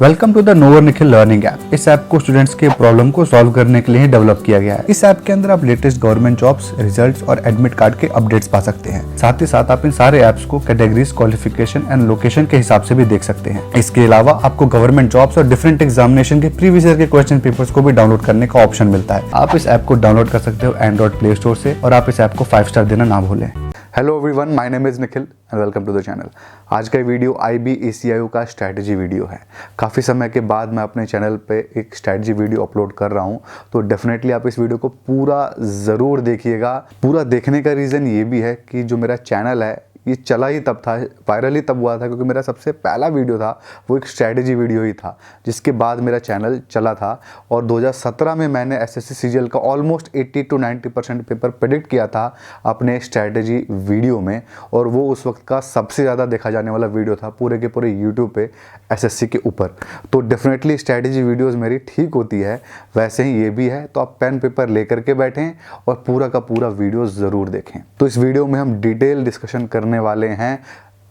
Welcome to the नोवर Nikhil learning app. इस app को स्टूडेंट्स के प्रॉब्लम को सॉल्व करने के लिए डेवलप किया गया है। इस ऐप के अंदर आप लेटेस्ट गवर्नमेंट जॉब्स, रिजल्ट्स और एडमिट कार्ड के अपडेट्स पा सकते हैं। साथ ही साथ आप इन सारे ऐप्स को कैटेगरीज, क्वालिफिकेशन एंड लोकेशन के हिसाब से भी देख सकते हैं। इसके अलावा आपको गवर्नमेंट जॉब्स और डिफरेंट एग्जामिनेशन के प्रीवियस ईयर के क्वेश्चन पेपर्स को भी डाउनलोड करने का ऑप्शन मिलता है। आप इस ऐप को डाउनलोड कर सकते हो एंड्रॉइड प्ले स्टोर से और आप इस ऐप को 5 स्टार देना ना भूलें। Hello everyone, my name is Nikhil and welcome to the channel. आज का वीडियो IBACIO का स्ट्रैटेजी वीडियो है। काफ़ी समय के बाद मैं अपने चैनल पे एक स्ट्रैटेजी वीडियो अपलोड कर रहा हूँ, तो डेफिनेटली आप इस वीडियो को पूरा ज़रूर देखिएगा। पूरा देखने का रीज़न ये भी है कि जो मेरा चैनल है ये चला ही तब था, वायरल ही तब हुआ था क्योंकि मेरा सबसे पहला वीडियो था वो एक स्ट्रैटेजी वीडियो ही था, जिसके बाद मेरा चैनल चला था। और 2017 में मैंने SSC CGL का ऑलमोस्ट 80 to 90% पेपर प्रेडिक्ट किया था अपने स्ट्रैटेजी वीडियो में, और वो उस वक्त का सबसे ज़्यादा देखा जाने वाला वीडियो था पूरे के पूरे यूट्यूब पे SSC के ऊपर। तो डेफिनेटली स्ट्रैटेजी वीडियोज़ मेरी ठीक होती है, वैसे ही ये भी है। तो आप पेन पेपर लेकर के बैठें और पूरा का पूरा वीडियो ज़रूर देखें। तो इस वीडियो में हम डिटेल डिस्कशन करने वाले हैं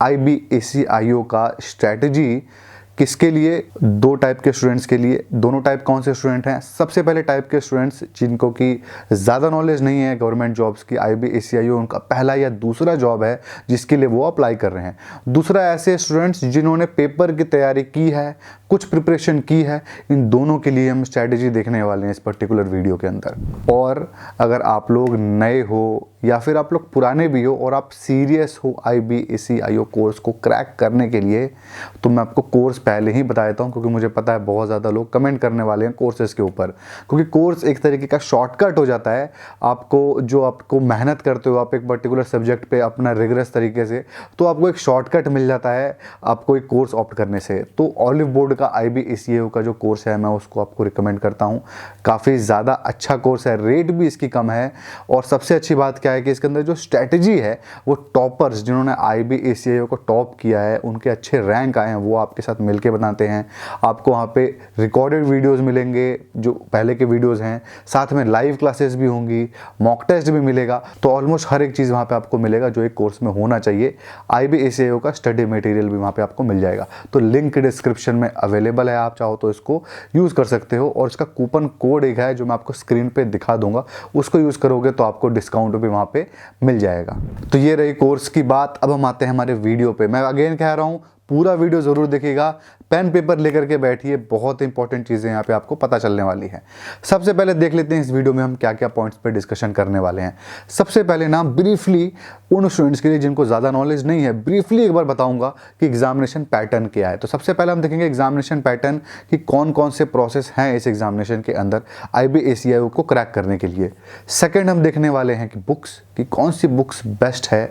IBACIO का स्ट्रैटेजी। किसके लिए? 2 टाइप के स्टूडेंट्स के लिए। दोनों टाइप कौन से स्टूडेंट हैं? सबसे पहले टाइप के स्टूडेंट्स जिनको की ज़्यादा नॉलेज नहीं है गवर्नमेंट जॉब्स की। IBACIO उनका पहला या दूसरा जॉब है जिसके लिए वो अप्लाई कर रहे हैं। दूसरा ऐसे स्टूडेंट्स जिन्होंने पेपर की तैयारी की है, कुछ प्रिपरेशन की है। इन दोनों के लिए हम स्ट्रैटेजी देखने वाले हैं इस पर्टिकुलर वीडियो के अंदर। और अगर आप लोग नए हो या फिर आप लोग पुराने भी हो और आप सीरियस हो IBACIO कोर्स को क्रैक करने के लिए, तो मैं आपको कोर्स पहले ही बता देता हूँ, क्योंकि मुझे पता है बहुत ज़्यादा लोग कमेंट करने वाले हैं कोर्सेज़ के ऊपर। क्योंकि कोर्स एक तरीके का शॉर्टकट हो जाता है आपको मेहनत करते हो आप एक पर्टिकुलर सब्जेक्ट पे अपना रिगरस तरीके से, तो आपको एक शॉर्टकट मिल जाता है आपको एक कोर्स ऑप्ट करने से। तो ऑलिव बोर्ड का IBACIO का जो कोर्स है मैं उसको आपको रिकमेंड करता हूँ। काफ़ी ज़्यादा अच्छा कोर्स है, रेट भी इसकी कम है, और सबसे अच्छी बात क्या है कि इसके अंदर जो स्ट्रैटेजी है वो टॉपर्स जिन्होंने IBACIO को टॉप किया है, उनके अच्छे रैंक आए हैं, वो आपके साथ मिलके बनाते हैं। आपको वहाँ पे रिकॉर्डेड वीडियोस मिलेंगे जो पहले के वीडियोस हैं, साथ में लाइव क्लासेस भी होंगी, मॉक टेस्ट भी मिलेगा। तो ऑलमोस्ट हर एक चीज़ वहाँ पे आपको मिलेगा जो एक कोर्स में होना चाहिए। IBACIO का स्टडी मटेरियल भी वहाँ पे आपको मिल जाएगा। तो लिंक डिस्क्रिप्शन में अवेलेबल है, आप चाहो तो इसको यूज़ कर सकते हो। और इसका कूपन कोड एक है जो मैं आपको स्क्रीन पे दिखा दूंगा, उसको यूज़ करोगे तो आपको डिस्काउंट भी वहाँ पे मिल जाएगा। तो ये रही कोर्स की बात। अब हम आते हैं हमारे वीडियो पे। मैं अगेन कह रहा हूँ पूरा वीडियो ज़रूर देखिएगा, पेन पेपर लेकर के बैठिए, बहुत इंपॉर्टेंट चीज़ें यहाँ पे आपको पता चलने वाली है। सबसे पहले देख लेते हैं इस वीडियो में हम क्या क्या पॉइंट्स पे डिस्कशन करने वाले हैं। सबसे पहले ना ब्रीफली उन स्टूडेंट्स के लिए जिनको ज़्यादा नॉलेज नहीं है, ब्रीफली एक बार बताऊंगा कि एग्जामिनेशन पैटर्न क्या है। तो सबसे पहले हम देखेंगे एग्जामिनेशन पैटर्न कि कौन कौन से प्रोसेस हैं इस एग्जामिनेशन के अंदर IBACIO को क्रैक करने के लिए। सेकेंड हम देखने वाले हैं कि बुक्स, कि कौन सी बुक्स बेस्ट है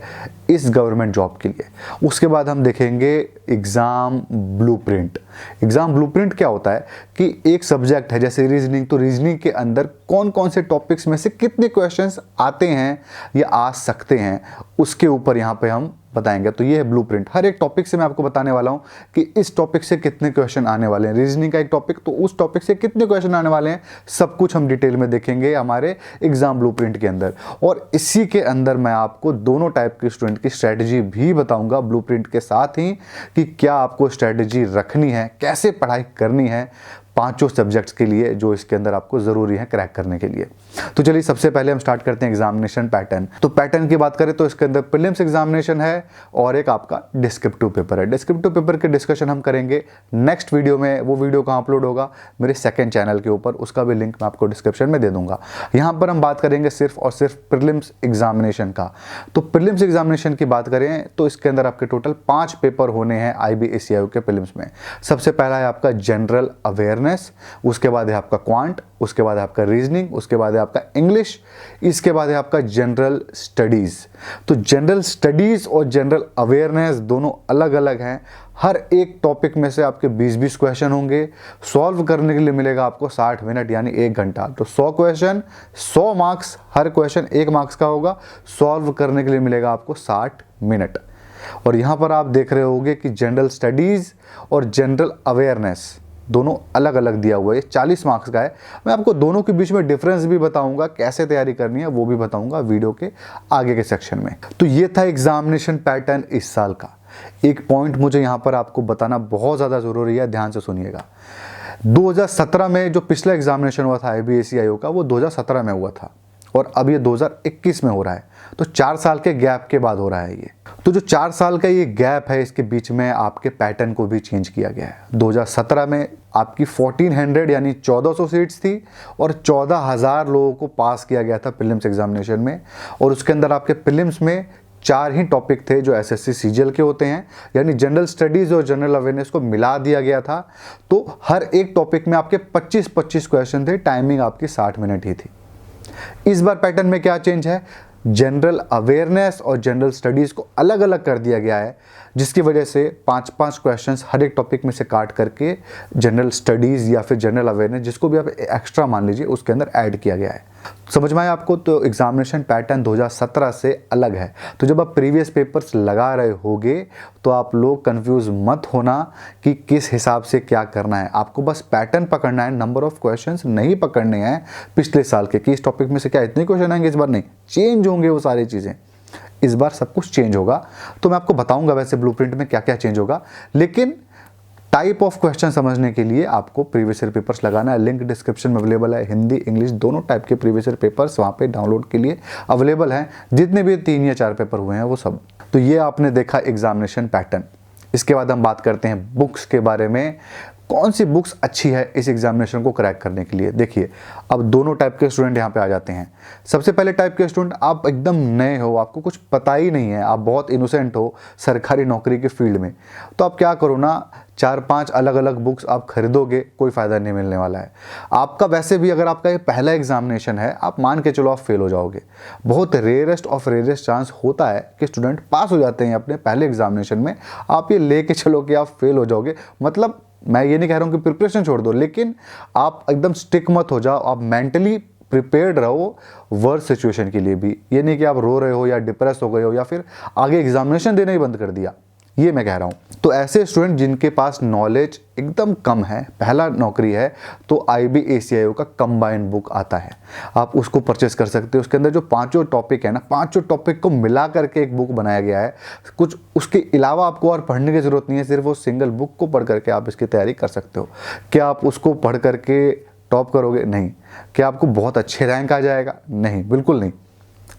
इस गवर्नमेंट जॉब के लिए। उसके बाद हम देखेंगे एग्ज़ाम ब्लूप्रिंट। एग्ज़ाम ब्लूप्रिंट क्या होता है कि एक सब्जेक्ट है जैसे रीजनिंग, तो रीजनिंग के अंदर कौन कौन से टॉपिक्स में से कितने क्वेश्चंस आते हैं या आ सकते हैं, उसके ऊपर यहाँ पे हम बताएंगे। तो ये है ब्लूप्रिंट। हर एक टॉपिक से मैं आपको बताने वाला हूँ कि इस टॉपिक से कितने क्वेश्चन आने वाले हैं। रीजनिंग का एक टॉपिक, तो उस टॉपिक से कितने क्वेश्चन आने वाले हैं, सब कुछ हम डिटेल में देखेंगे हमारे एग्जाम ब्लूप्रिंट के अंदर। और इसी के अंदर मैं आपको दोनों टाइप के स्टूडेंट की स्ट्रैटेजी भी बताऊंगा ब्लूप्रिंट के साथ ही, कि क्या आपको स्ट्रैटेजी रखनी है, कैसे पढ़ाई करनी है पांचों सब्जेक्ट्स के लिए जो इसके अंदर आपको ज़रूरी है क्रैक करने के लिए। तो चलिए सबसे पहले हम स्टार्ट करते हैं एग्जामिनेशन पैटर्न। तो पैटर्न की बात करें तो इसके अंदर प्रीलिम्स एग्जामिनेशन है और एक आपका डिस्क्रिप्टिव पेपर है। डिस्क्रिप्टिव पेपर के डिस्कशन हम करेंगे नेक्स्ट वीडियो में। वो वीडियो कहाँ अपलोड होगा? मेरे सेकेंड चैनल के ऊपर, उसका भी लिंक मैं आपको डिस्क्रिप्शन में दे दूंगा। यहाँ पर हम बात करेंगे सिर्फ और सिर्फ प्रीलिम्स एग्जामिनेशन का। तो प्रीलिम्स एग्जामिनेशन की बात करें तो इसके अंदर आपके टोटल 5 पेपर होने हैं IBACIO के प्रीलिम्स में। सबसे पहला है आपका जनरल अवेयरनेस, उसके बाद है आपका क्वांट, उसके बाद है आपका रीजनिंग, उसके बाद है आपका इंग्लिश, इसके बाद है आपका जनरल स्टडीज। तो जनरल स्टडीज और जनरल अवेयरनेस दोनों अलग अलग हैं। हर एक टॉपिक में से आपके 20-20 क्वेश्चन होंगे। सॉल्व करने के लिए मिलेगा आपको 60 मिनट यानी 1 घंटा। तो 100 क्वेश्चन, 100 मार्क्स, हर क्वेश्चन 1 मार्क्स का होगा। सॉल्व करने के लिए मिलेगा आपको 60 मिनट। और यहाँ पर आप देख रहे होंगे कि जनरल स्टडीज और जनरल अवेयरनेस दोनों अलग अलग दिया हुआ है, 40 मार्क्स का है। मैं आपको दोनों के बीच में डिफरेंस भी बताऊंगा, कैसे तैयारी करनी है वो भी बताऊंगा वीडियो के आगे के सेक्शन में। तो ये था एग्जामिनेशन पैटर्न इस साल का। एक पॉइंट मुझे यहाँ पर आपको बताना बहुत ज़्यादा ज़रूरी है, ध्यान से सुनिएगा। 2017 में जो पिछला एग्जामिनेशन हुआ था IBAC का, वो 2017 में हुआ था और अब ये 2021 में हो रहा है, तो 4 साल के गैप के बाद हो रहा है ये। तो जो 4 साल का ये गैप है, इसके बीच में आपके पैटर्न को भी चेंज किया गया है। 2017 में आपकी 1400 यानी 1400 सीट्स थी और 14,000 लोगों को पास किया गया था प्रीलिम्स एग्जामिनेशन में, और उसके अंदर आपके प्रीलिम्स में 4 ही टॉपिक थे जो SSC CGL के होते हैं, यानी जनरल स्टडीज़ और जनरल अवेयरनेस को मिला दिया गया था। तो हर एक टॉपिक में आपके 25-25 क्वेश्चन थे, टाइमिंग आपकी 60 मिनट ही थी। इस बार पैटर्न में क्या चेंज है, जनरल अवेयरनेस और जनरल स्टडीज़ को अलग अलग कर दिया गया है, जिसकी वजह से 5-5 क्वेश्चंस हर एक टॉपिक में से काट करके जनरल स्टडीज़ या फिर जनरल अवेयरनेस, जिसको भी आप एक्स्ट्रा मान लीजिए, उसके अंदर ऐड किया गया है। समझ में आया आपको? तो एग्जामिनेशन पैटर्न 2017 से अलग है। तो जब आप प्रीवियस पेपर्स लगा रहे होगे तो आप लोग कंफ्यूज मत होना कि किस हिसाब से क्या करना है। आपको बस पैटर्न पकड़ना है, नंबर ऑफ क्वेश्चंस नहीं पकड़ने हैं पिछले साल के कि इस टॉपिक में से क्या इतने क्वेश्चन आएंगे, इस बार नहीं, चेंज होंगे वो सारी चीज़ें। इस बार सब कुछ चेंज होगा, तो मैं आपको बताऊंगा वैसे ब्लूप्रिंट में क्या क्या चेंज होगा, लेकिन टाइप ऑफ क्वेश्चन समझने के लिए आपको प्रीवियस ईयर पेपर्स लगाना है। लिंक डिस्क्रिप्शन में अवेलेबल है, हिंदी इंग्लिश दोनों टाइप के प्रीवियस ईयर पेपर्स वहाँ पे डाउनलोड के लिए अवेलेबल हैं, जितने भी 3 या 4 पेपर हुए हैं वो सब। तो ये आपने देखा एग्जामिनेशन पैटर्न। इसके बाद हम बात करते हैं बुक्स के बारे में, कौन सी बुक्स अच्छी है इस एग्जामिनेशन को क्रैक करने के लिए। देखिए, अब दोनों टाइप के स्टूडेंट यहाँ पे आ जाते हैं। सबसे पहले टाइप के स्टूडेंट, आप एकदम नए हो, आपको कुछ पता ही नहीं है, आप बहुत इनोसेंट हो सरकारी नौकरी के फील्ड में, तो आप क्या करो ना, 4-5 अलग अलग बुक्स आप खरीदोगे, कोई फ़ायदा नहीं मिलने वाला है आपका। वैसे भी अगर आपका ये पहला एग्जामिनेशन है, आप मान के चलो आप फेल हो जाओगे। बहुत रेयरेस्ट ऑफ रेयरेस्ट चांस होता है कि स्टूडेंट पास हो जाते हैं अपने पहले एग्जामिनेशन में। आप ये लेके चलो कि आप फेल हो जाओगे, मतलब मैं ये नहीं कह रहा हूँ कि प्रिपरेशन छोड़ दो, लेकिन आप एकदम स्टिक मत हो जाओ, आप मेंटली प्रिपेयर्ड रहो वर्स्ट सिचुएशन के लिए भी। ये नहीं कि आप रो रहे हो या डिप्रेस हो गए हो या फिर आगे एग्जामिनेशन देना ही बंद कर दिया, ये मैं कह रहा हूँ। तो ऐसे स्टूडेंट जिनके पास नॉलेज एकदम कम है, पहला नौकरी है, तो IBACIO का कंबाइंड बुक आता है, आप उसको परचेस कर सकते हो। उसके अंदर जो 5 टॉपिक है ना, 5 टॉपिक को मिला करके एक बुक बनाया गया है। कुछ उसके अलावा आपको और पढ़ने की ज़रूरत नहीं है, सिर्फ वो सिंगल बुक को पढ़ करके आप इसकी तैयारी कर सकते हो। क्या आप उसको पढ़ करके टॉप करोगे? नहीं। क्या आपको बहुत अच्छे रैंक आ जाएगा? नहीं, बिल्कुल नहीं।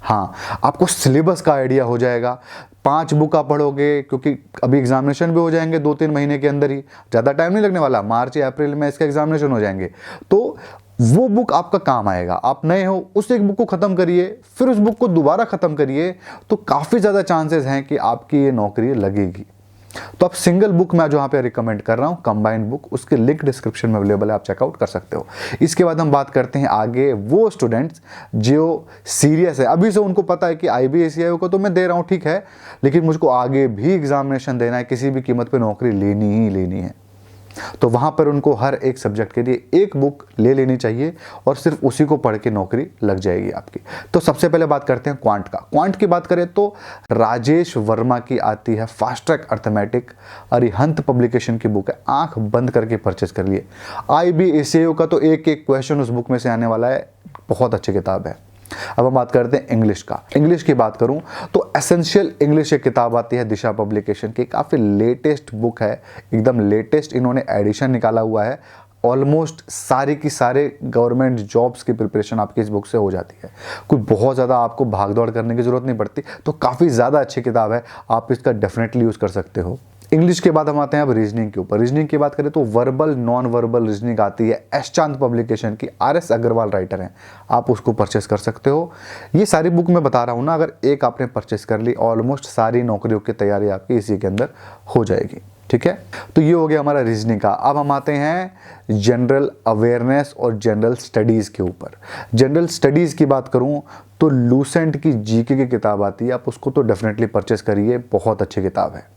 हाँ, आपको सिलेबस का आइडिया हो जाएगा। 5 बुक आप पढ़ोगे, क्योंकि अभी एग्जामिनेशन भी हो जाएंगे 2-3 महीने के अंदर ही, ज़्यादा टाइम नहीं लगने वाला, मार्च या अप्रैल में इसका एग्जामिनेशन हो जाएंगे, तो वो बुक आपका काम आएगा। आप नए हो, उस एक बुक को ख़त्म करिए, फिर उस बुक को दोबारा ख़त्म करिए, तो काफ़ी ज़्यादा चांसेस हैं कि आपकी ये नौकरी लगेगी। तो आप सिंगल बुक मैं जो यहाँ पे रिकमेंड कर रहा हूँ, कंबाइंड बुक, उसके लिंक डिस्क्रिप्शन में अवेलेबल है, आप चेकआउट कर सकते हो। इसके बाद हम बात करते हैं आगे वो स्टूडेंट्स जो सीरियस है, अभी से उनको पता है कि IBACIO को तो मैं दे रहा हूँ, ठीक है, लेकिन मुझको आगे भी एग्जामिनेशन देना है, किसी भी कीमत पर नौकरी लेनी ही लेनी है। तो वहाँ पर उनको हर एक सब्जेक्ट के लिए एक बुक ले लेनी चाहिए और सिर्फ उसी को पढ़ के नौकरी लग जाएगी आपकी। तो सबसे पहले बात करते हैं क्वांट का। क्वांट की बात करें तो राजेश वर्मा की आती है fast track arithmetic, Arihant publication की बुक है, आंख बंद करके परचेस कर लिए। IBACIO का तो एक एक क्वेश्चन उस बुक में से आने वाला है, बहुत अच्छी किताब है। अब हम बात करते हैं इंग्लिश का। इंग्लिश की बात करूं तो एसेंशियल इंग्लिश एक किताब आती है दिशा पब्लिकेशन की, काफ़ी लेटेस्ट बुक है, एकदम लेटेस्ट इन्होंने एडिशन निकाला हुआ है। ऑलमोस्ट सारे की सारे गवर्नमेंट जॉब्स की प्रिपरेशन आपकी इस बुक से हो जाती है, कोई बहुत ज़्यादा आपको भाग दौड़ करने की ज़रूरत नहीं पड़ती, तो काफ़ी ज़्यादा अच्छी किताब है, आप इसका डेफिनेटली यूज़ कर सकते हो। इंग्लिश के बाद हम आते हैं अब रीजनिंग के ऊपर। रीजनिंग की बात करें तो वर्बल नॉन वर्बल रीजनिंग आती है एस चांद पब्लिकेशन की, RS अग्रवाल राइटर हैं, आप उसको परचेस कर सकते हो। ये सारी बुक मैं बता रहा हूँ ना, अगर एक आपने परचेस कर ली, ऑलमोस्ट सारी नौकरियों की तैयारी आपकी इसी के अंदर हो जाएगी, ठीक है। तो ये हो गया हमारा रीजनिंग का। अब हम आते हैं जनरल अवेयरनेस और जनरल स्टडीज़ के ऊपर। जनरल स्टडीज़ की बात करूं तो लूसेंट की GK की किताब आती है, आप उसको तो डेफिनेटली परचेस करिए, बहुत अच्छी किताब है।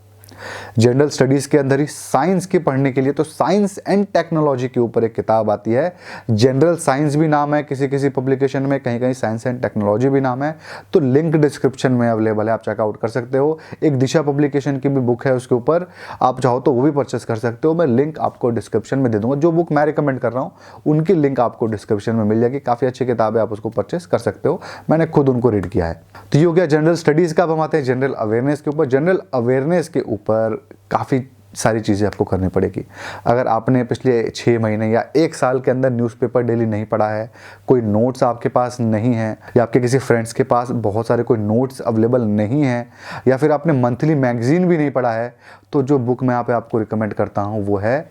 जनरल स्टडीज़ के अंदर ही साइंस के पढ़ने के लिए तो साइंस एंड टेक्नोलॉजी के ऊपर एक किताब आती है, जनरल साइंस भी नाम है किसी किसी पब्लिकेशन में, कहीं कहीं साइंस एंड टेक्नोलॉजी भी नाम है, तो लिंक डिस्क्रिप्शन में अवेलेबल है, आप चेकआउट कर सकते हो। एक दिशा पब्लिकेशन की भी बुक है उसके ऊपर, आप चाहो तो वो भी परचेस कर सकते हो, मैं लिंक आपको डिस्क्रिप्शन में दे दूंगा। जो बुक मैं रिकमेंड कर रहा हूँ उनकी लिंक आपको डिस्क्रिप्शन में मिल जाएगी, काफ़ी अच्छी किताब है, आप उसको परचेस कर सकते हो, मैंने खुद उनको रीड किया है। तो ये हो गया जनरल स्टडीज़ का। अब हम आते हैं जनरल अवेयरनेस के ऊपर। जनरल अवेयरनेस के ऊपर ऊपर काफ़ी सारी चीज़ें आपको करनी पड़ेगी। अगर आपने पिछले 6 महीने या 1 साल के अंदर न्यूज़पेपर डेली नहीं पढ़ा है, कोई नोट्स आपके पास नहीं है, या आपके किसी फ्रेंड्स के पास बहुत सारे कोई नोट्स अवेलेबल नहीं है, या फिर आपने मंथली मैगजीन भी नहीं पढ़ा है, तो जो बुक मैं यहाँ पे आपको रिकमेंड करता हूँ वो है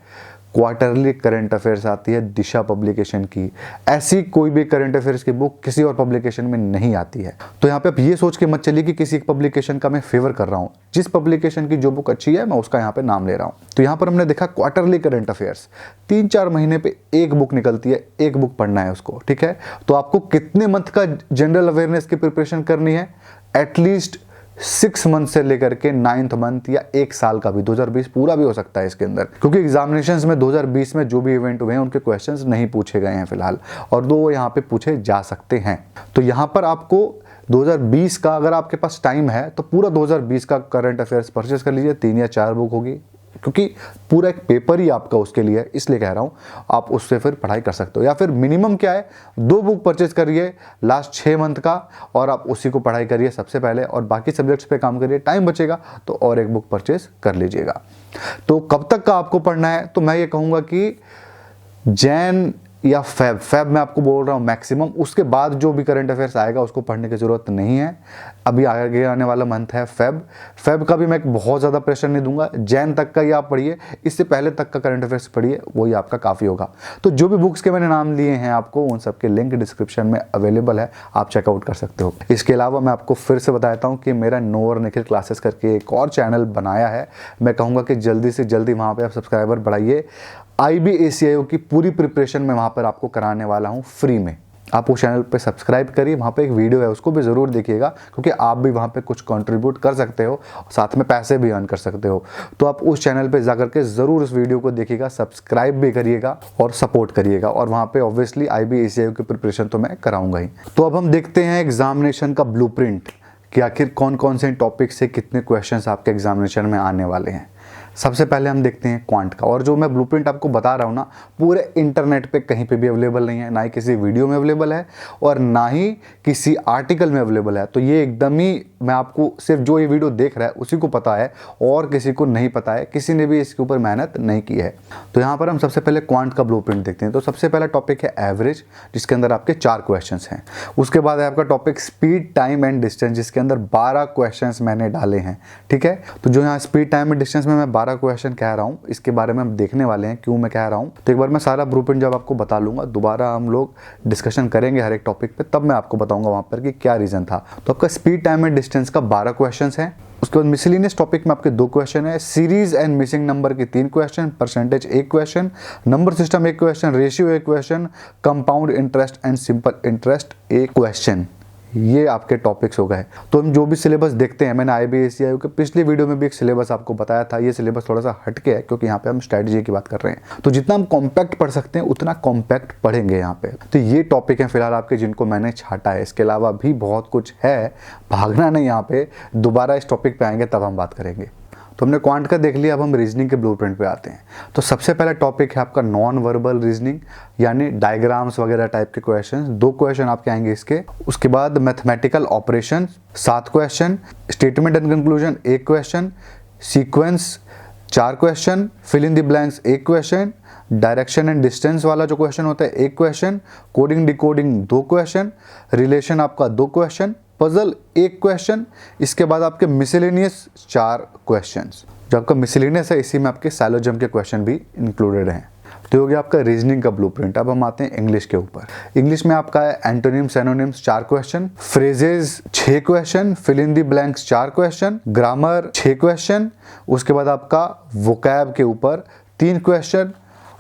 क्वार्टरली करंट अफेयर्स आती है दिशा पब्लिकेशन की। ऐसी कोई भी करंट अफेयर्स की बुक किसी और पब्लिकेशन में नहीं आती है। तो यहाँ पे आप ये सोच के मत चलिए कि किसी एक पब्लिकेशन का मैं फेवर कर रहा हूँ। जिस पब्लिकेशन की जो बुक अच्छी है मैं उसका यहाँ पे नाम ले रहा हूँ। तो यहाँ पर हमने देखा क्वार्टरली करंट अफेयर्स 3-4 महीने पे एक बुक निकलती है, एक बुक पढ़ना है उसको, ठीक है। तो आपको कितने मंथ का जनरल अवेयरनेस की प्रिपरेशन करनी है? एटलीस्ट 6 मंथ से लेकर के 9th मंथ या 1 साल का भी, 2020 पूरा भी हो सकता है इसके अंदर, क्योंकि एग्जामिनेशंस में 2020 में जो भी इवेंट हुए हैं उनके क्वेश्चंस नहीं पूछे गए हैं फिलहाल, और वो यहाँ पे पूछे जा सकते हैं। तो यहाँ पर आपको 2020 का, अगर आपके पास टाइम है तो पूरा 2020 का करंट अफेयर्स परचेज कर लीजिए। 3 या 4 बुक होगी, क्योंकि पूरा एक पेपर ही आपका उसके लिए, इसलिए कह रहा हूँ आप उससे फिर पढ़ाई कर सकते हो। या फिर मिनिमम क्या है, 2 बुक परचेज करिए लास्ट 6 मंथ का, और आप उसी को पढ़ाई करिए सबसे पहले, और बाकी सब्जेक्ट्स पे काम करिए। टाइम बचेगा तो और एक बुक परचेज कर लीजिएगा। तो कब तक का आपको पढ़ना है? तो मैं ये कहूँगा कि जैन या फेब मैं आपको बोल रहा हूँ मैक्सिमम, उसके बाद जो भी करंट अफेयर्स आएगा उसको पढ़ने की ज़रूरत नहीं है। अभी आगे आने वाला मंथ है फेब का भी मैं बहुत ज़्यादा प्रेशर नहीं दूंगा। जैन तक का ही आप पढ़िए, इससे पहले तक का करंट अफेयर्स पढ़िए, वही आपका काफ़ी होगा। तो जो भी बुक्स के मैंने नाम लिए हैं आपको, उन सब के लिंक डिस्क्रिप्शन में अवेलेबल है, आप चेकआउट कर सकते हो। इसके अलावा मैं आपको फिर से बताता हूँ कि मेरा नो और निखिल क्लासेस करके एक और चैनल बनाया है। मैं कहूँगा कि जल्दी से जल्दी वहाँ पर आप सब्सक्राइबर बढ़ाइए। IBACIO की पूरी प्रिपरेशन मैं वहाँ पर आपको कराने वाला हूँ फ्री में। आप उस चैनल पे सब्सक्राइब करिए, वहाँ पे एक वीडियो है उसको भी ज़रूर देखिएगा, क्योंकि आप भी वहाँ पे कुछ कंट्रीब्यूट कर सकते हो, साथ में पैसे भी अर्न कर सकते हो। तो आप उस चैनल पे जाकर के ज़रूर उस वीडियो को देखिएगा, सब्सक्राइब भी करिएगा और सपोर्ट करिएगा। और वहाँ पे ऑब्वियसली IBACIO की प्रिपरेशन तो मैं कराऊंगा ही। तो अब हम देखते हैं एग्जामिनेशन का ब्लूप्रिंट कि आखिर कौन कौन से टॉपिक से कितने क्वेश्चंस आपके एग्जामिनेशन में आने वाले हैं। सबसे पहले हम देखते हैं क्वांट का। और जो मैं ब्लूप्रिंट आपको बता रहा हूँ ना, पूरे इंटरनेट पे कहीं पे भी अवेलेबल नहीं है, ना ही किसी वीडियो में अवेलेबल है और ना ही किसी आर्टिकल में अवेलेबल है। तो ये एकदम ही, मैं आपको सिर्फ जो ये वीडियो देख रहा है उसी को पता है, और किसी को नहीं पता है, किसी ने भी इसके ऊपर मेहनत नहीं की है। तो यहाँ पर हम सबसे पहले क्वांट का ब्लूप्रिंट देखते हैं। तो सबसे पहला टॉपिक है एवरेज, जिसके अंदर आपके 4 क्वेश्चन हैं। उसके बाद है आपका topic speed, time and distance, जिसके अंदर 12 क्वेश्चन मैंने डाले हैं, ठीक है। तो जो यहाँ स्पीड, टाइम एंड डिस्टेंस में मैं 12 क्वेश्चन कह रहा हूँ, इसके बारे में हम देखने वाले हैं क्यों मैं कह रहा हूँ। तो एक बार मैं सारा ब्लूप्रिंट जब आपको बता लूंगा, दोबारा हम लोग डिस्कशन करेंगे हर एक टॉपिक पे, तब मैं आपको बताऊंगा वहां पर कि क्या रीजन था। तो आपका स्पीड, टाइम एंड डिस्टेंस का 12 क्वेश्चन है। उसके बाद मिसलेनियस टॉपिक में आपके 2 क्वेश्चन है, सीरीज एंड मिसिंग नंबर के 3 question, percentage 1 question, number system 1 question, ratio 1 question, compound interest and simple interest 1 question. ये आपके टॉपिक्स हो गए। तो हम जो भी सिलेबस देखते हैं, मैंने IBACIO के पिछले वीडियो में भी एक सिलेबस आपको बताया था। ये सिलेबस थोड़ा सा हटके है, क्योंकि यहाँ पे हम स्ट्रेटजी की बात कर रहे हैं। तो जितना हम कॉम्पैक्ट पढ़ सकते हैं उतना कॉम्पैक्ट पढ़ेंगे यहाँ पे। तो ये टॉपिक हैं फिलहाल आपके, जिनको मैंने छाटा है। इसके अलावा भी बहुत कुछ है, भागना नहीं यहाँ पे, दोबारा इस टॉपिक पे आएंगे तब हम बात करेंगे। तो हमने क्वांट का देख लिया, अब हम रीजनिंग के ब्लूप्रिंट पे आते हैं। तो सबसे पहला टॉपिक है आपका नॉन वर्बल रीजनिंग, यानी डायग्राम्स वगैरह टाइप के क्वेश्चन। 2 क्वेश्चन आपके आएंगे इसके। उसके बाद mathematical operation 7 question, statement and conclusion 1 question, sequence 4 question, fill in the blanks 1 question, direction and distance वाला जो क्वेश्चन होता है 1 question, coding decoding 2 question, relation आपका 2 क्वेश्चन, पजल 1 क्वेश्चन। इसके बाद आपके मिसलेनियस 4 क्वेश्चंस। जो आपका मिसलेनियस है, इसी में आपके सैलोजम के क्वेश्चन भी इंक्लूडेड हैं। तो हो गया आपका रीजनिंग का ब्लूप्रिंट। अब हम आते हैं इंग्लिश के ऊपर। इंग्लिश में आपका है antonym synonyms 4 question, phrases 6 question, fill in the blanks 4 question, grammar 6 question. उसके बाद आपका वोकैब के ऊपर 3 क्वेश्चन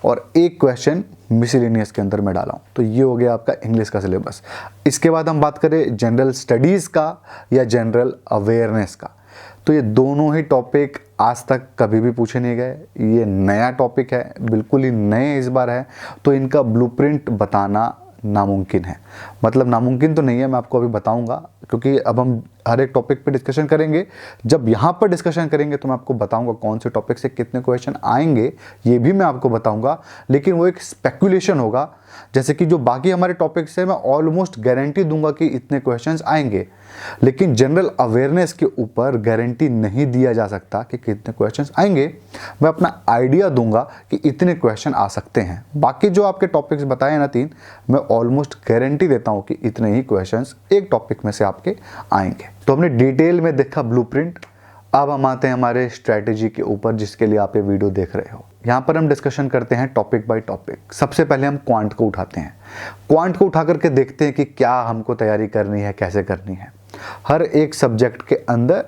और 1 क्वेश्चन मिसलेनियस के अंदर मैं डाला हूँ। तो ये हो गया आपका इंग्लिश का सिलेबस। इसके बाद हम बात करें जनरल स्टडीज़ का या जनरल अवेयरनेस का, तो ये दोनों ही टॉपिक आज तक कभी भी पूछे नहीं गए। ये नया टॉपिक है, बिल्कुल ही नए इस बार है। तो इनका ब्लूप्रिंट बताना नामुमकिन है, मतलब नामुमकिन तो नहीं है, मैं आपको अभी बताऊंगा, क्योंकि अब हम हर एक टॉपिक पे डिस्कशन करेंगे। जब यहाँ पर डिस्कशन करेंगे तो मैं आपको बताऊंगा कौन से टॉपिक से कितने क्वेश्चन आएंगे, ये भी मैं आपको बताऊंगा, लेकिन वो एक स्पेकुलेशन होगा। जैसे कि जो बाकी हमारे टॉपिक्स है मैं ऑलमोस्ट गारंटी दूंगा कि इतने क्वेश्चंस आएंगे, लेकिन जनरल अवेयरनेस के ऊपर गारंटी नहीं दिया जा सकता कि कितने क्वेश्चंस आएंगे। मैं अपना आइडिया दूंगा कि इतने क्वेश्चन आ सकते हैं। बाकी जो आपके टॉपिक्स बताए ना 3, मैं ऑलमोस्ट गारंटी देता हूं कि इतने ही क्वेश्चंस एक टॉपिक में से आपके आएंगे। तो हमने डिटेल में देखा ब्लूप्रिंट। अब हम आते हैं हमारे स्ट्रैटेजी के ऊपर, जिसके लिए आप ये वीडियो देख रहे हो। यहाँ पर हम डिस्कशन करते हैं टॉपिक बाय टॉपिक। सबसे पहले हम क्वांट को उठाते हैं। क्वांट को उठा करके देखते हैं कि क्या हमको तैयारी करनी है, कैसे करनी है। हर एक सब्जेक्ट के अंदर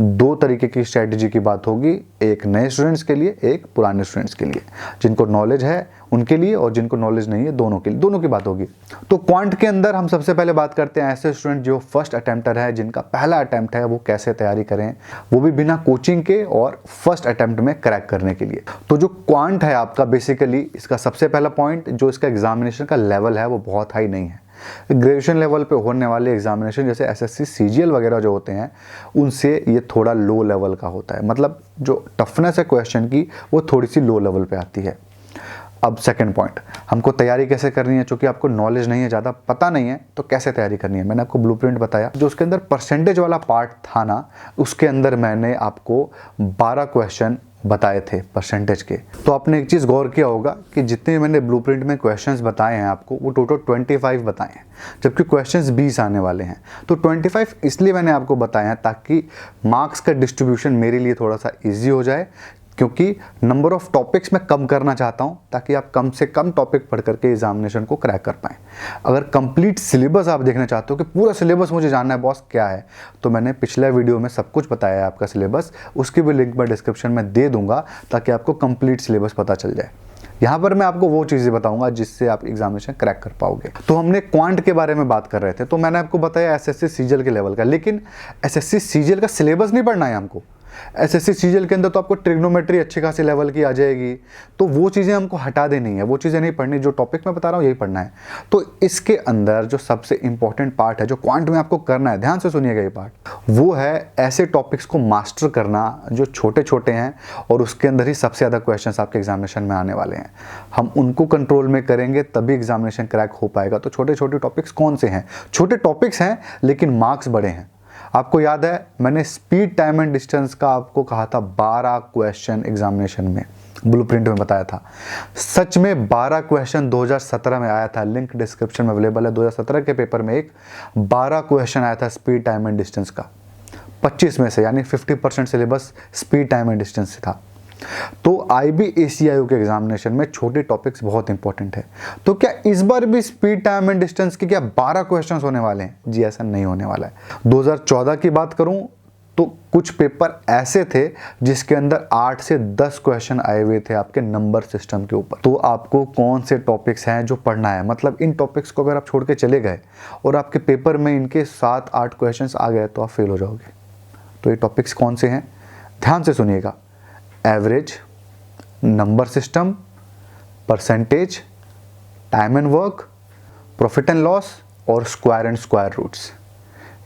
2 तरीके की स्ट्रैटेजी की बात होगी, एक नए स्टूडेंट्स के लिए, एक पुराने स्टूडेंट्स के लिए। जिनको नॉलेज है उनके लिए और जिनको नॉलेज नहीं है दोनों के लिए, दोनों की बात होगी। तो क्वांट के अंदर हम सबसे पहले बात करते हैं ऐसे स्टूडेंट जो फर्स्ट अटेम्प्टर है, जिनका पहला अटेम्प्ट है, वो कैसे तैयारी करें, वो भी बिना कोचिंग के और फर्स्ट अटेम्प्ट में क्रैक करने के लिए। तो जो क्वांट है आपका, बेसिकली इसका सबसे पहला पॉइंट, जो इसका एग्जामिनेशन का लेवल है वो बहुत हाई नहीं है। ग्रेजुएशन लेवल पे होने वाले एग्जामिनेशन जैसे एसएससी सीजीएल वगैरह जो होते हैं, उनसे ये थोड़ा लो लेवल का होता है। मतलब जो टफनेस है क्वेश्चन की वो थोड़ी सी लो लेवल पे आती है। अब सेकंड पॉइंट, हमको तैयारी कैसे करनी है। चूंकि आपको नॉलेज नहीं है, ज़्यादा पता नहीं है, तो कैसे तैयारी करनी है। मैंने आपको ब्लूप्रिंट बताया, जो उसके अंदर परसेंटेज वाला पार्ट था ना, उसके अंदर मैंने आपको 12 क्वेश्चन बताए थे परसेंटेज के। तो आपने एक चीज़ गौर किया होगा कि जितने मैंने ब्लूप्रिंट में क्वेश्चंस बताए हैं आपको, वो टोटल 25 बताए हैं, जबकि क्वेश्चंस 20 आने वाले हैं। तो 25 इसलिए मैंने आपको बताया है ताकि मार्क्स का डिस्ट्रीब्यूशन मेरे लिए थोड़ा सा ईजी हो जाए, क्योंकि नंबर ऑफ टॉपिक्स मैं कम करना चाहता हूं ताकि आप कम से कम टॉपिक पढ़ करके एग्जामिनेशन को क्रैक कर पाएं। अगर कंप्लीट सिलेबस आप देखना चाहते हो कि पूरा सिलेबस मुझे जानना है बॉस क्या है, तो मैंने पिछले वीडियो में सब कुछ बताया है आपका सिलेबस, उसकी भी लिंक मैं डिस्क्रिप्शन में दे दूंगा ताकि आपको कंप्लीट सिलेबस पता चल जाए। यहाँ पर मैं आपको वो चीज़ें बताऊंगा जिससे आप एग्जामिनेशन क्रैक कर पाओगे। तो हमने क्वांट के बारे में बात कर रहे थे, तो मैंने आपको बताया एसएससी सीजीएल के लेवल का, लेकिन एसएससी सीजीएल का सिलेबस नहीं पढ़ना है हमको। एसएससी सीजीएल के अंदर तो आपको ट्रिग्नोमेट्री अच्छी खासी लेवल की आ जाएगी, तो वो चीज़ें हमको हटा देनी है, वो चीज़ें नहीं पढ़नी। जो टॉपिक मैं बता रहा हूँ यही पढ़ना है। तो इसके अंदर जो सबसे इंपॉर्टेंट पार्ट है, जो क्वांट में आपको करना है, ध्यान से सुनिएगा ये पार्ट, वो है ऐसे टॉपिक्स को मास्टर करना जो छोटे छोटे हैं और उसके अंदर ही सबसे ज़्यादा क्वेश्चन आपके एग्जामिनेशन में आने वाले हैं। हम उनको कंट्रोल में करेंगे तभी एग्जामिनेशन क्रैक हो पाएगा। तो छोटे छोटे टॉपिक्स कौन से हैं? छोटे टॉपिक्स हैं लेकिन मार्क्स बड़े हैं। आपको याद है मैंने स्पीड, टाइम एंड डिस्टेंस का आपको कहा था 12 क्वेश्चन एग्जामिनेशन में ब्लूप्रिंट में बताया था। सच में 12 क्वेश्चन 2017 में आया था, लिंक डिस्क्रिप्शन में अवेलेबल है। 2017 के पेपर में एक 12 क्वेश्चन आया था स्पीड, टाइम एंड डिस्टेंस का, 25 में से, यानी 50% syllabus speed, time and distance से था। तो IBACIO के एग्जामिनेशन में छोटे टॉपिक्स बहुत इंपॉर्टेंट है। तो क्या इस बार भी स्पीड, टाइम एंड डिस्टेंस के क्या 12 क्वेश्चंस होने वाले हैं? जी ऐसा नहीं होने वाला है। 2014 की बात करूं तो कुछ पेपर ऐसे थे जिसके अंदर 8 से 10 क्वेश्चन आए हुए थे आपके नंबर सिस्टम के ऊपर। तो आपको कौन से टॉपिक्स हैं जो पढ़ना है, मतलब इन टॉपिक्स को अगर आप छोड़ के चले गए और आपके पेपर में इनके 7-8 क्वेश्चंस आ गए तो आप फेल हो जाओगे। तो ये टॉपिक्स कौन से हैं? ध्यान से सुनिएगा। Average, number system, percentage, time and work, profit and loss और स्क्वायर एंड स्क्वायर रूट्स।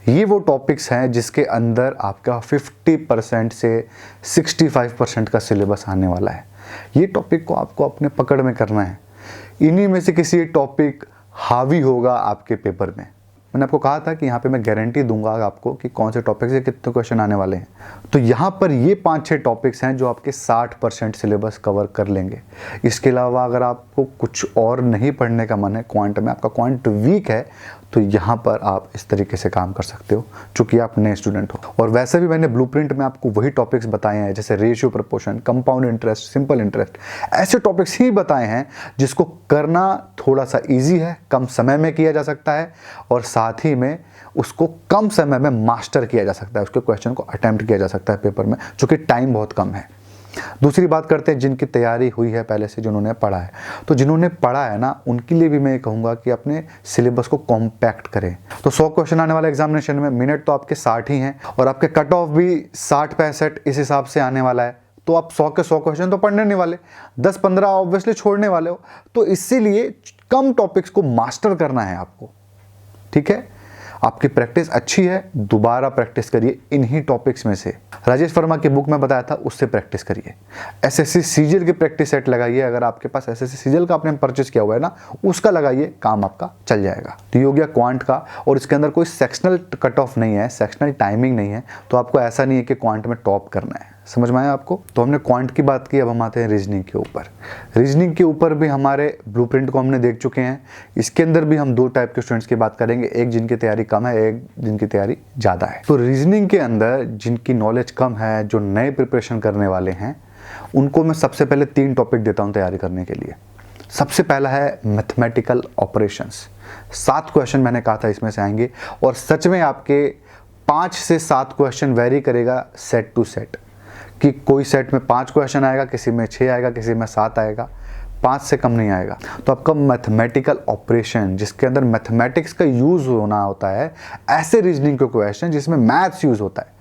ये वो टॉपिक्स हैं जिसके अंदर आपका 50% से 65% का सिलेबस आने वाला है। ये टॉपिक को आपको अपने पकड़ में करना है। इन्हीं में से किसी एक टॉपिक हावी होगा आपके पेपर में। मैंने आपको कहा था कि यहाँ पे मैं गारंटी दूंगा आपको कि कौन से टॉपिक से कितने क्वेश्चन आने वाले हैं। तो यहाँ पर ये 5-6 टॉपिक्स हैं जो आपके 60% सिलेबस कवर कर लेंगे। इसके अलावा अगर आपको कुछ और नहीं पढ़ने का मन है, क्वांट में आपका क्वांट वीक है, तो यहाँ पर आप इस तरीके से काम कर सकते हो चूँकि आप नए स्टूडेंट हो। और वैसे भी मैंने ब्लूप्रिंट में आपको वही टॉपिक्स बताए हैं, जैसे ratio, proportion, compound interest, simple interest, ऐसे टॉपिक्स ही बताए हैं जिसको करना थोड़ा सा ईजी है, कम समय में किया जा सकता है और साथ ही में उसको कम समय में मास्टर किया जा सकता है, उसके क्वेश्चन को अटेम्प्ट किया जा सकता है पेपर में, चूँकि टाइम बहुत कम है। दूसरी बात करते हैं जिनकी तैयारी हुई है पहले से, जिन्होंने पढ़ा है। तो जिन्होंने पढ़ा है ना, उनके लिए भी मैं कहूँगा कि अपने सिलेबस को कॉम्पैक्ट करें। तो 100 क्वेश्चन आने वाले एग्जामिनेशन में, मिनट तो आपके 60 ही हैं और आपके कट ऑफ भी 60-65 इस हिसाब से आने वाला है। तो आप 100 के 100 क्वेश्चन तो पढ़ने नहीं वाले, 10-15 ऑब्वियसली छोड़ने वाले हो। तो इसीलिए कम टॉपिक्स को मास्टर करना है आपको, ठीक है। आपकी प्रैक्टिस अच्छी है, दोबारा प्रैक्टिस करिए इन्हीं टॉपिक्स में से। राजेश वर्मा की बुक में बताया था उससे प्रैक्टिस करिए। एसएससी सीजीएल की प्रैक्टिस सेट लगाइए, अगर आपके पास एसएससी सीजीएल का आपने परचेज किया हुआ है ना, उसका लगाइए, काम आपका चल जाएगा। तो ये हो गया क्वांट का, और इसके अंदर कोई सेक्शनल कट ऑफ नहीं है, सेक्शनल टाइमिंग नहीं है, तो आपको ऐसा नहीं है कि क्वांट में टॉप करना है। समझ में आया आपको? तो हमने क्वांट की बात की, अब हम आते हैं रीजनिंग के ऊपर। रीजनिंग के ऊपर भी हमारे ब्लूप्रिंट को हमने देख चुके हैं। इसके अंदर भी हम दो टाइप के स्टूडेंट्स की बात करेंगे, एक जिनकी तैयारी कम है, एक जिनकी तैयारी ज़्यादा है। तो रीजनिंग के अंदर जिनकी नॉलेज कम है, जो नए प्रिपरेशन करने वाले हैं, उनको मैं सबसे पहले 3 टॉपिक देता हूँ तैयारी करने के लिए। सबसे पहला है मैथमेटिकल ऑपरेशंस। 7 क्वेश्चन मैंने कहा था इसमें से आएंगे, और सच में आपके 5 से 7 क्वेश्चन वेरी करेगा सेट टू सेट, कि कोई सेट में 5 क्वेश्चन आएगा, किसी में 6 आएगा, किसी में 7 आएगा, 5 से कम नहीं आएगा। तो आपका मैथमेटिकल ऑपरेशन, जिसके अंदर मैथमेटिक्स का यूज होना होता है, ऐसे रीजनिंग के क्वेश्चन जिसमें मैथ्स यूज होता है,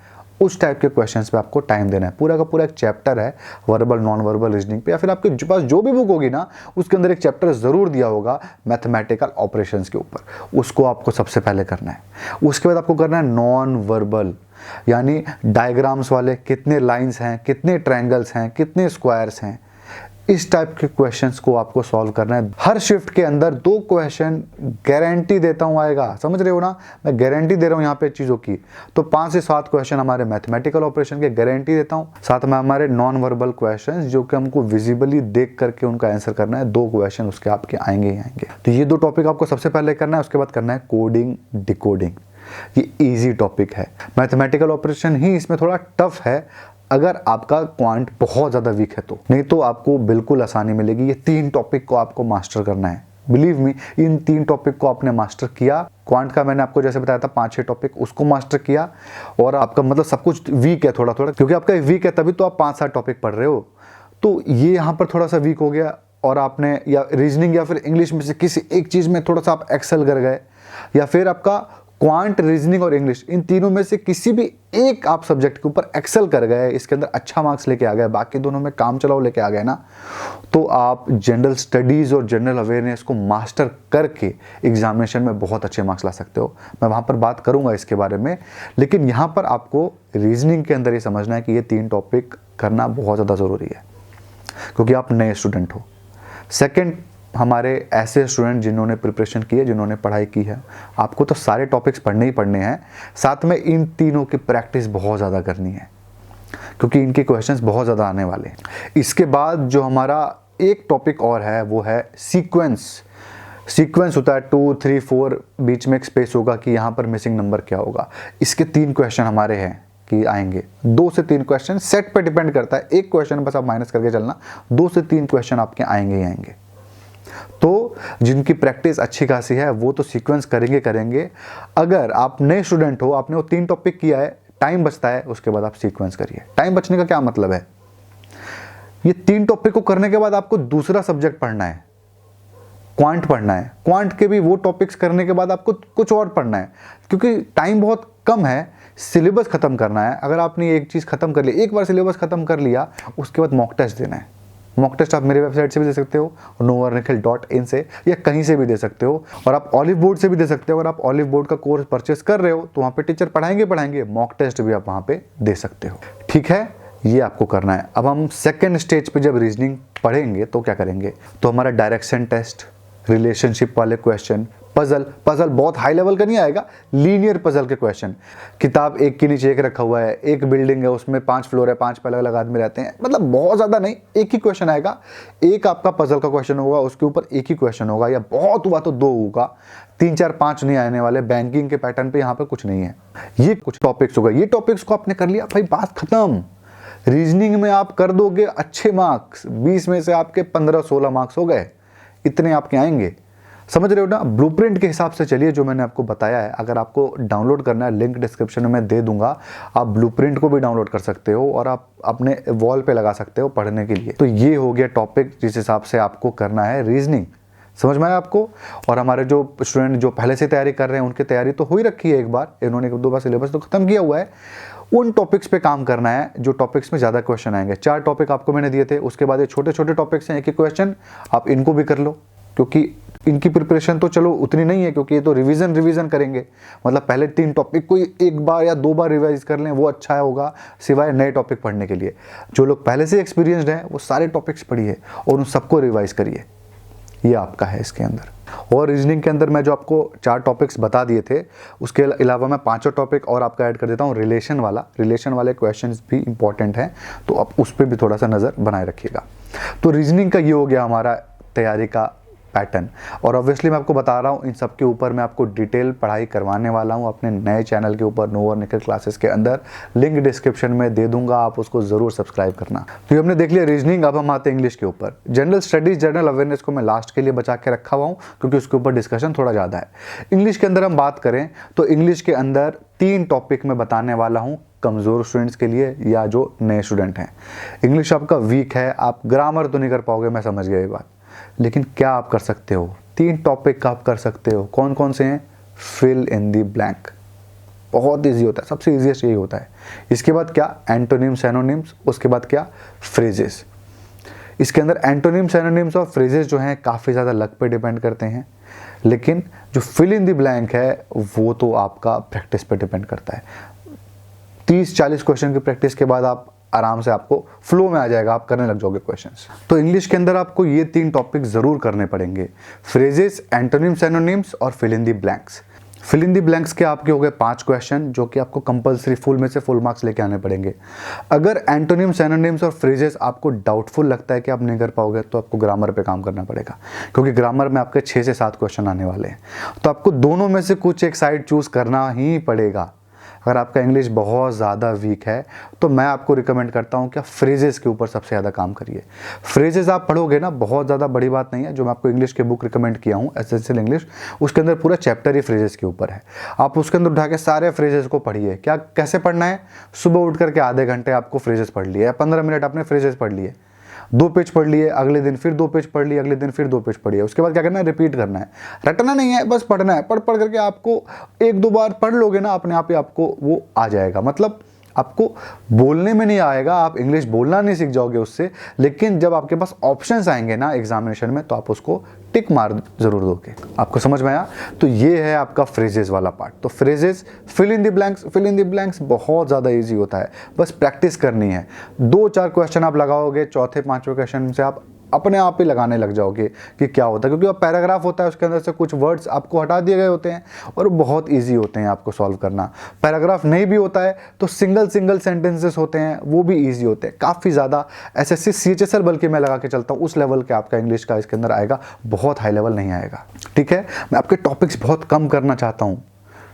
उस टाइप के क्वेश्चंस पे आपको टाइम देना है। पूरा का पूरा एक चैप्टर है वर्बल नॉन वर्बल रीजनिंग पे, या फिर आपके पास जो भी बुक होगी ना, उसके अंदर एक चैप्टर जरूर दिया होगा मैथमेटिकल ऑपरेशंस के ऊपर, उसको आपको सबसे पहले करना है। उसके बाद आपको करना है नॉन वर्बल, यानी डायग्राम्स वाले, कितने लाइंस हैं, कितने ट्रायंगल्स हैं, कितने स्क्वायर्स हैं, इस टाइप के क्वेश्चंस को आपको सॉल्व करना है। हर शिफ्ट के अंदर 2 क्वेश्चन गारंटी देता हूं आएगा, समझ रहे हो ना, मैं गारंटी दे रहा हूं यहाँ पे चीज़ों की। तो 5 से 7 क्वेश्चन हमारे मैथमेटिकल ऑपरेशन के गारंटी देता हूं, साथ में हमारे नॉन वर्बल क्वेश्चंस जो कि हमको विजिबली देख करके उनका आंसर करना है, 2 क्वेश्चन उसके आपके आएंगे ही आएंगे। तो ये 2 टॉपिक आपको सबसे पहले करना है। उसके बाद करना है कोडिंग डिकोडिंग। ये इजी टॉपिक है, मैथमेटिकल ऑपरेशन ही इसमें थोड़ा टफ है अगर आपका क्वांट बहुत ज़्यादा वीक है तो, नहीं तो आपको बिल्कुल आसानी मिलेगी। ये 3 टॉपिक को आपको मास्टर करना है, बिलीव मी। इन 3 टॉपिक को आपने मास्टर किया, क्वांट का मैंने आपको जैसे बताया था 5-6 टॉपिक, उसको मास्टर किया, और आपका मतलब सब कुछ वीक है थोड़ा थोड़ा, क्योंकि आपका वीक है तभी तो आप 5-7 टॉपिक पढ़ रहे हो। तो ये यहाँ पर थोड़ा सा वीक हो गया, और आपने या रीजनिंग या फिर इंग्लिश में से किसी एक चीज़ में थोड़ा सा आप एक्सेल कर गए, या फिर आपका क्वांट, रीजनिंग और इंग्लिश, इन तीनों में से किसी भी एक आप सब्जेक्ट के ऊपर एक्सेल कर गए, इसके अंदर अच्छा मार्क्स लेके आ गए, बाकी दोनों में काम चलाओ लेके आ गए ना, तो आप जनरल स्टडीज़ और जनरल अवेयरनेस को मास्टर करके एग्जामिनेशन में बहुत अच्छे मार्क्स ला सकते हो। मैं वहाँ पर बात करूँगा इसके बारे में, लेकिन यहाँ पर आपको रीजनिंग के अंदर ये समझना है कि ये 3 टॉपिक करना बहुत ज़्यादा ज़रूरी है, क्योंकि आप नए स्टूडेंट हो। सेकेंड, हमारे ऐसे स्टूडेंट जिन्होंने प्रिपरेशन की है, जिन्होंने पढ़ाई की है, आपको तो सारे टॉपिक्स पढ़ने ही पढ़ने हैं, साथ में इन तीनों की प्रैक्टिस बहुत ज़्यादा करनी है, क्योंकि इनके क्वेश्चंस बहुत ज़्यादा आने वाले हैं। इसके बाद जो हमारा एक टॉपिक और है वो है सीक्वेंस। सीक्वेंस होता है 2, 3, 4, बीच में एक स्पेस होगा कि यहाँ पर मिसिंग नंबर क्या होगा। इसके 3 क्वेश्चन हमारे हैं कि आएंगे, 2 से 3 क्वेश्चन, सेट पे डिपेंड करता है, एक क्वेश्चन बस आप माइनस करके चलना, 2 से 3 क्वेश्चन आपके आएंगे ही आएंगे। तो जिनकी प्रैक्टिस अच्छी खासी है वो तो सीक्वेंस करेंगे। अगर आप नए स्टूडेंट हो, आपने वो 3 टॉपिक किया है, टाइम बचता है, उसके बाद आप सीक्वेंस करिए। टाइम बचने का क्या मतलब है, ये 3 टॉपिक को करने के बाद आपको दूसरा सब्जेक्ट पढ़ना है, क्वांट पढ़ना है। क्वांट के भी वो टॉपिक्स करने के बाद आपको कुछ और पढ़ना है, क्योंकि टाइम बहुत कम है, सिलेबस खत्म करना है। अगर आपने एक चीज़ खत्म कर ली, एक बार सिलेबस खत्म कर लिया, उसके बाद मॉक टेस्ट देना है। मॉक टेस्ट आप मेरे वेबसाइट से भी दे सकते हो, novarnikhil.in से, या कहीं से भी दे सकते हो, और आप ऑलिव बोर्ड से भी दे सकते हो। अगर आप ऑलिव बोर्ड का कोर्स परचेस कर रहे हो तो वहाँ पे टीचर पढ़ाएंगे, मॉक टेस्ट भी आप वहाँ पे दे सकते हो। ठीक है, ये आपको करना है। अब हम सेकेंड स्टेज पे जब रीजनिंग पढ़ेंगे तो क्या करेंगे, तो हमारा डायरेक्शन टेस्ट, रिलेशनशिप वाले क्वेश्चन, पजल बहुत हाई लेवल का नहीं आएगा, लीनियर पजल के क्वेश्चन। किताब एक के नीचे एक रखा हुआ है, एक बिल्डिंग है, उसमें 5 फ्लोर है, 5 अलग अलग आदमी रहते हैं, मतलब बहुत ज़्यादा नहीं, एक ही क्वेश्चन आएगा। एक आपका पजल का क्वेश्चन होगा, उसके ऊपर एक ही क्वेश्चन होगा, या बहुत हुआ तो 2 होगा, 3, 4, 5 नहीं आने वाले। बैंकिंग के पैटर्न पे यहाँ पर कुछ नहीं है। ये कुछ टॉपिक्स होगा, ये टॉपिक्स को आपने कर लिया, भाई बात खत्म। रीजनिंग में आप कर दोगे अच्छे मार्क्स, 20 में से आपके 15-16 मार्क्स हो गए, इतने आपके आएंगे। समझ रहे हो ना। ब्लूप्रिंट के हिसाब से चलिए, जो मैंने आपको बताया है। अगर आपको डाउनलोड करना है, लिंक डिस्क्रिप्शन में दे दूंगा, आप ब्लूप्रिंट को भी डाउनलोड कर सकते हो और आप अपने वॉल पे लगा सकते हो पढ़ने के लिए। तो ये हो गया टॉपिक जिस हिसाब से आपको करना है रीजनिंग। समझ में आया आपको। और हमारे जो स्टूडेंट जो पहले से तैयारी कर रहे हैं, उनकी तैयारी तो हो ही रखी है, एक बार इन्होंने 1-2 बार सिलेबस तो खत्म किया हुआ है। उन टॉपिक्स पे काम करना है जो टॉपिक्स में ज़्यादा क्वेश्चन आएंगे। 4 टॉपिक आपको मैंने दिए थे, उसके बाद ये छोटे छोटे टॉपिक्स हैं, एक एक क्वेश्चन, आप इनको भी कर लो, क्योंकि इनकी प्रिपरेशन तो चलो उतनी नहीं है क्योंकि ये तो रिवीजन करेंगे, मतलब पहले 3 टॉपिक को एक बार या 2 बार रिवाइज कर लें वो अच्छा होगा, सिवाय नए टॉपिक पढ़ने के लिए। जो लोग पहले से एक्सपीरियंस्ड हैं वो सारे टॉपिक्स पढ़िए और उन सबको रिवाइज करिए, ये आपका है इसके अंदर। और रीजनिंग के अंदर मैं जो आपको 4 टॉपिक्स बता दिए थे, उसके अलावा मैं 5 टॉपिक और आपका ऐड कर देता हूँ। रिलेशन वाले क्वेश्चंस भी इंपॉर्टेंट हैं, तो आप उस पर भी थोड़ा सा नज़र बनाए रखिएगा। तो रीजनिंग का ये हो गया हमारा तैयारी का पैटर्न। और ऑब्वियसली मैं आपको बता रहा हूँ, इन सब के ऊपर मैं आपको डिटेल पढ़ाई करवाने वाला हूँ अपने नए चैनल के ऊपर, नो और निखिल क्लासेस के अंदर। लिंक डिस्क्रिप्शन में दे दूंगा, आप उसको ज़रूर सब्सक्राइब करना। तो ये हमने देख लिया रीजनिंग। अब हम आते हैं इंग्लिश के ऊपर। जनरल स्टडीज, जनरल अवेयरनेस को मैं लास्ट के लिए बचा के रखा हुआ हूँ क्योंकि उसके ऊपर डिस्कशन थोड़ा ज़्यादा है। इंग्लिश के अंदर हम बात करें तो इंग्लिश के अंदर 3 टॉपिक मैं बताने वाला हूँ कमज़ोर स्टूडेंट्स के लिए या जो नए स्टूडेंट हैं। इंग्लिश आपका वीक है, आप ग्रामर तो नहीं कर पाओगे, मैं समझ गया ये बात, लेकिन क्या आप कर सकते हो? 3 टॉपिक का आप कर सकते हो। कौन कौन से हैं? फिल इन दी ब्लैंक, बहुत ईजी होता है, सबसे ईजीएस्ट यही होता है। इसके बाद क्या? Antonyms, anonymous. उसके बाद क्या? फ्रेजेस। इसके अंदर एंटोनिम्स, एनोनिम्स और फ्रेजेस जो हैं काफ़ी ज़्यादा लक पे डिपेंड करते हैं, लेकिन जो फिल इन दी ब्लैंक है वो तो आपका प्रैक्टिस पे डिपेंड करता है। 30-40 क्वेश्चन की प्रैक्टिस के बाद आप आराम से, आपको फ्लो में आ जाएगा, आप करने लग जाओगे क्वेश्चंस। तो इंग्लिश के अंदर आपको ये 3 टॉपिक जरूर करने पड़ेंगे, फ्रेजेस, एंटोनिम्स, एनोनिम्स और fill in the blanks. Fill in the blanks के आपके हो गए 5 क्वेश्चन जो कि आपको कंपलसरी फुल में से फुल मार्क्स लेके आने पड़ेंगे। अगर एंटोनिम्स, एनोनिम्स और फ्रेजेस आपको डाउटफुल लगता है कि आप नहीं कर पाओगे, तो आपको ग्रामर पे काम करना पड़ेगा, क्योंकि ग्रामर में आपके 6 से 7 क्वेश्चन आने वाले हैं। तो आपको दोनों में से कुछ एक साइड चूज करना ही पड़ेगा। अगर आपका इंग्लिश बहुत ज़्यादा वीक है तो मैं आपको रिकमेंड करता हूँ कि आप फ्रेजेस के ऊपर सबसे ज़्यादा काम करिए। फ्रेजेस आप पढ़ोगे ना, बहुत ज़्यादा बड़ी बात नहीं है। जो मैं आपको इंग्लिश के बुक रिकमेंड किया हूँ, एसेंशियल इंग्लिश, उसके अंदर पूरा चैप्टर ही फ्रेजेस के ऊपर है। आप उसके अंदर उठा के सारे फ्रेजेस को पढ़िए। क्या कैसे पढ़ना है? सुबह उठ करके आधे घंटे आपको फ्रेजेस पढ़ लिए, 15 मिनट आपने फ्रेजेस पढ़ लिए, 2 पेज पढ़ लिए, अगले दिन फिर 2 पेज पढ़ लिए, अगले दिन फिर 2 पेज पढ़िए। उसके बाद क्या करना है? रिपीट करना है। रटना नहीं है, बस पढ़ना है। पढ़ करके आपको 1-2 बार पढ़ लोगे ना, अपने आप ही आपको वो आ जाएगा। मतलब आपको बोलने में नहीं आएगा, आप इंग्लिश बोलना नहीं सीख जाओगे उससे, लेकिन जब आपके पास ऑप्शंस आएंगे ना एग्जामिनेशन में, तो आप उसको टिक मार जरूर दोगे। आपको समझ में आया? तो ये है आपका फ्रेजेस वाला पार्ट। तो phrases, fill in the blanks, fill in the blanks बहुत ज़्यादा इजी होता है, बस प्रैक्टिस करनी है। 2-4 क्वेश्चन आप लगाओगे, चौथे 5वें क्वेश्चन से आप अपने आप ही लगाने लग जाओगे कि क्या होता है, क्योंकि वो पैराग्राफ होता है, उसके अंदर से कुछ वर्ड्स आपको हटा दिए गए होते हैं और बहुत इजी होते हैं आपको सॉल्व करना। पैराग्राफ नहीं भी होता है तो सिंगल सेंटेंसेस होते हैं, वो भी इजी होते हैं काफ़ी ज़्यादा। एसएससी सीएचएसएल बल्कि मैं लगा के चलता हूँ, उस लेवल के आपका इंग्लिश का इसके अंदर आएगा, बहुत हाई लेवल नहीं आएगा। ठीक है, मैं आपके टॉपिक्स बहुत कम करना चाहता हूँ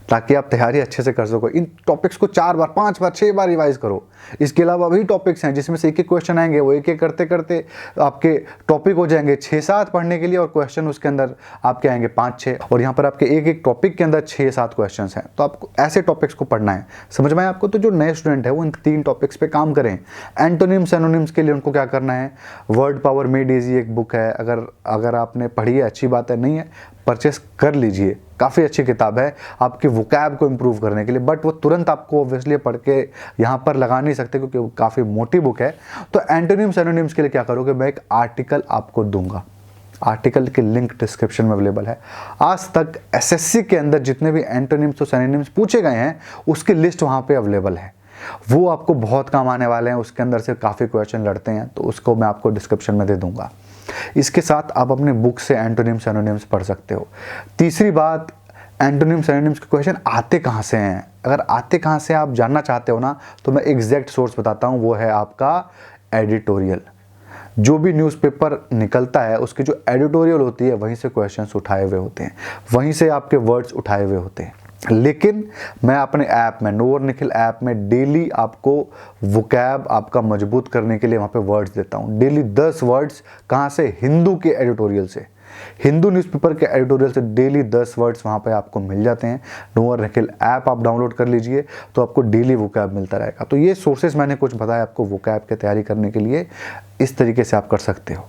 ताकि आप तैयारी अच्छे से कर सको। इन टॉपिक्स को 4 बार, 5 बार, 6 बार रिवाइज करो। इसके अलावा भी टॉपिक्स हैं जिसमें से एक क्वेश्चन आएंगे, वो एक करते करते आपके टॉपिक हो जाएंगे 6-7 पढ़ने के लिए, और क्वेश्चन उसके अंदर आपके आएंगे 5-6, और यहाँ पर आपके एक टॉपिक के अंदर 6-7 क्वेश्चन हैं। तो आपको ऐसे टॉपिक्स को पढ़ना है। समझ में आया आपको? तो जो नए स्टूडेंट है वो इन 3 टॉपिक्स पे काम करें। एंटोनिम्स, एनोनिम्स के लिए उनको क्या करना है? वर्ड पावर मेड इजी एक बुक है, अगर आपने पढ़ी है, अच्छी बात है, नहीं है परचेस कर लीजिए, काफ़ी अच्छी किताब है आपके वोकैब को इम्प्रूव करने के लिए। बट वो तुरंत आपको ऑब्वियसली पढ़ के यहाँ पर लगा नहीं सकते क्योंकि वो काफ़ी मोटी बुक है। तो एंटोनिम्स, एनोनिम्स के लिए क्या करोगे? मैं एक आर्टिकल आपको दूंगा, आर्टिकल की लिंक डिस्क्रिप्शन में अवेलेबल है। आज तक एसएससी के अंदर जितने भी एंटोनिम्स और सिनोनिम्स पूछे गए हैं उसकी लिस्ट वहाँ पे अवेलेबल है, वो आपको बहुत काम आने वाले हैं। उसके अंदर से काफ़ी क्वेश्चन लड़ते हैं, तो उसको मैं आपको डिस्क्रिप्शन में दे दूंगा। इसके साथ आप अपने बुक से एंटोनिम्स, एनोनिम्स पढ़ सकते हो। तीसरी बात, एंटोनिम्स, एनोनिम्स के क्वेश्चन आते कहाँ से हैं? अगर आते कहाँ से आप जानना चाहते हो ना, तो मैं एग्जैक्ट सोर्स बताता हूँ, वो है आपका एडिटोरियल। जो भी न्यूज़पेपर निकलता है उसकी जो एडिटोरियल होती है, वहीं से क्वेश्चंस उठाए हुए होते हैं, वहीं से आपके वर्ड्स उठाए हुए होते हैं। लेकिन मैं अपने ऐप में, नो और निखिल ऐप में, डेली आपको वोकैब आपका मजबूत करने के लिए वहाँ पे वर्ड्स देता हूँ। Daily 10 words. कहाँ से? हिंदू के एडिटोरियल से, हिंदू न्यूज़पेपर के एडिटोरियल से डेली 10 वर्ड्स वहाँ पे आपको मिल जाते हैं। नो और निखिल ऐप आप डाउनलोड कर लीजिए, तो आपको डेली वोकैब मिलता रहेगा। तो ये सोर्सेज मैंने कुछ बताया आपको वोकैब की तैयारी करने के लिए, इस तरीके से आप कर सकते हो।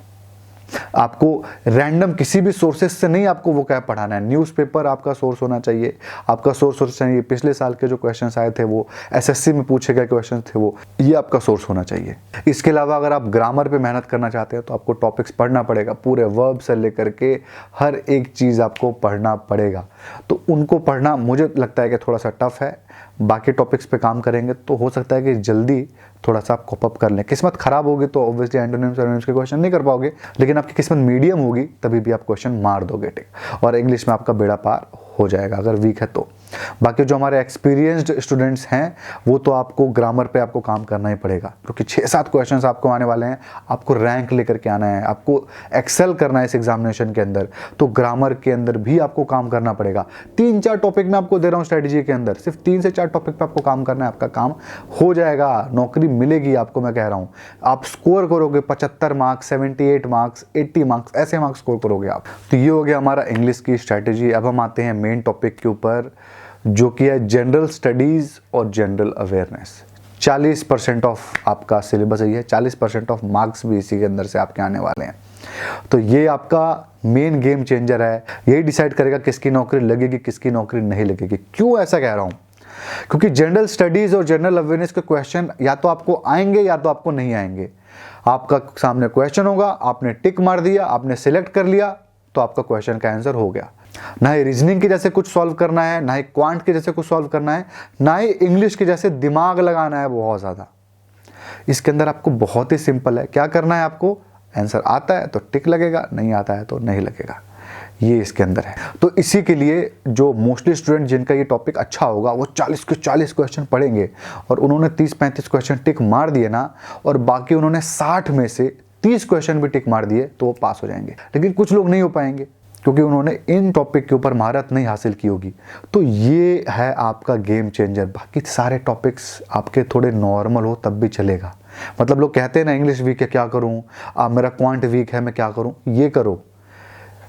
आपको रैंडम किसी भी सोर्सेस से नहीं आपको वो क्या पढ़ाना है। न्यूज़पेपर आपका सोर्स होना चाहिए, आपका सोर्स होना चाहिए पिछले साल के जो क्वेश्चंस आए थे वो एसएससी में पूछे गए क्वेश्चन थे वो, ये आपका सोर्स होना चाहिए। इसके अलावा अगर आप ग्रामर पे मेहनत करना चाहते हैं तो आपको टॉपिक्स पढ़ना पड़ेगा, पूरे वर्ब से लेकर के हर एक चीज़ आपको पढ़ना पड़ेगा। तो उनको पढ़ना मुझे लगता है कि थोड़ा सा टफ है। बाकी टॉपिक्स पे काम करेंगे तो हो सकता है कि जल्दी थोड़ा सा आप कॉप अप कर लें। किस्मत खराब होगी तो ऑब्वियसली एंटोनिम्स एंटोनिम्स के क्वेश्चन नहीं कर पाओगे, लेकिन आपकी किस्मत मीडियम होगी तभी भी आप क्वेश्चन मार दोगे, ठीक। और इंग्लिश में आपका बेड़ा पार हो जाएगा अगर वीक है तो। बाकी जो हमारे एक्सपीरियंस्ड स्टूडेंट्स हैं वो तो आपको ग्रामर पे आपको काम करना ही पड़ेगा, क्योंकि 6-7 क्वेश्चंस आपको आने वाले हैं। आपको रैंक लेकर के आना है, आपको एक्सेल करना है इस एग्जामिनेशन के अंदर, तो ग्रामर के अंदर भी आपको काम करना पड़ेगा। 3-4 टॉपिक में आपको दे रहा हूँ स्ट्रेटेजी के अंदर, सिर्फ 3 से 4 टॉपिक पे आपको काम करना है, आपका काम हो जाएगा, नौकरी मिलेगी आपको। मैं कह रहा हूँ आप स्कोर करोगे 75 मार्क्स, 78 मार्क्स, 80 मार्क्स, ऐसे मार्क्स स्कोर करोगे आप। तो ये हो गया हमारा इंग्लिश की स्ट्रैटेजी। अब हम आते हैं मेन टॉपिक के ऊपर, जो कि है जनरल स्टडीज और जनरल अवेयरनेस। 40% ऑफ आपका सिलेबस यही है, 40% ऑफ मार्क्स भी इसी के अंदर से आपके आने वाले हैं। तो ये आपका मेन गेम चेंजर है, यही डिसाइड करेगा किसकी नौकरी लगेगी, किसकी नौकरी नहीं लगेगी। क्यों ऐसा कह रहा हूँ? क्योंकि जनरल स्टडीज और जनरल अवेयरनेस के क्वेश्चन या तो आपको आएंगे या तो आपको नहीं आएंगे। आपका सामने क्वेश्चन होगा, आपने टिक मार दिया, आपने सिलेक्ट कर लिया, तो आपका क्वेश्चन का आंसर हो गया। ना ही रीजनिंग के जैसे कुछ सॉल्व करना है, ना ही क्वांट के जैसे कुछ सॉल्व करना है, ना ही इंग्लिश के जैसे दिमाग लगाना है बहुत ज़्यादा। इसके अंदर आपको बहुत ही सिंपल है, क्या करना है आपको, आंसर आता है तो टिक लगेगा, नहीं आता है तो नहीं लगेगा, ये इसके अंदर है। तो इसी के लिए जो मोस्टली स्टूडेंट जिनका ये टॉपिक अच्छा होगा वो 40 के 40 क्वेश्चन पढ़ेंगे, और उन्होंने 30-35 क्वेश्चन टिक मार दिए ना, और बाकी उन्होंने 60 में से 30 क्वेश्चन भी टिक मार दिए तो वो पास हो जाएंगे। लेकिन कुछ लोग नहीं हो पाएंगे क्योंकि उन्होंने इन टॉपिक के ऊपर महारत नहीं हासिल की होगी। तो ये है आपका गेम चेंजर। बाकी सारे टॉपिक्स आपके थोड़े नॉर्मल हो तब भी चलेगा। मतलब लोग कहते हैं ना इंग्लिश वीक है क्या करूं, मेरा क्वांट वीक है मैं क्या करूं, ये करो,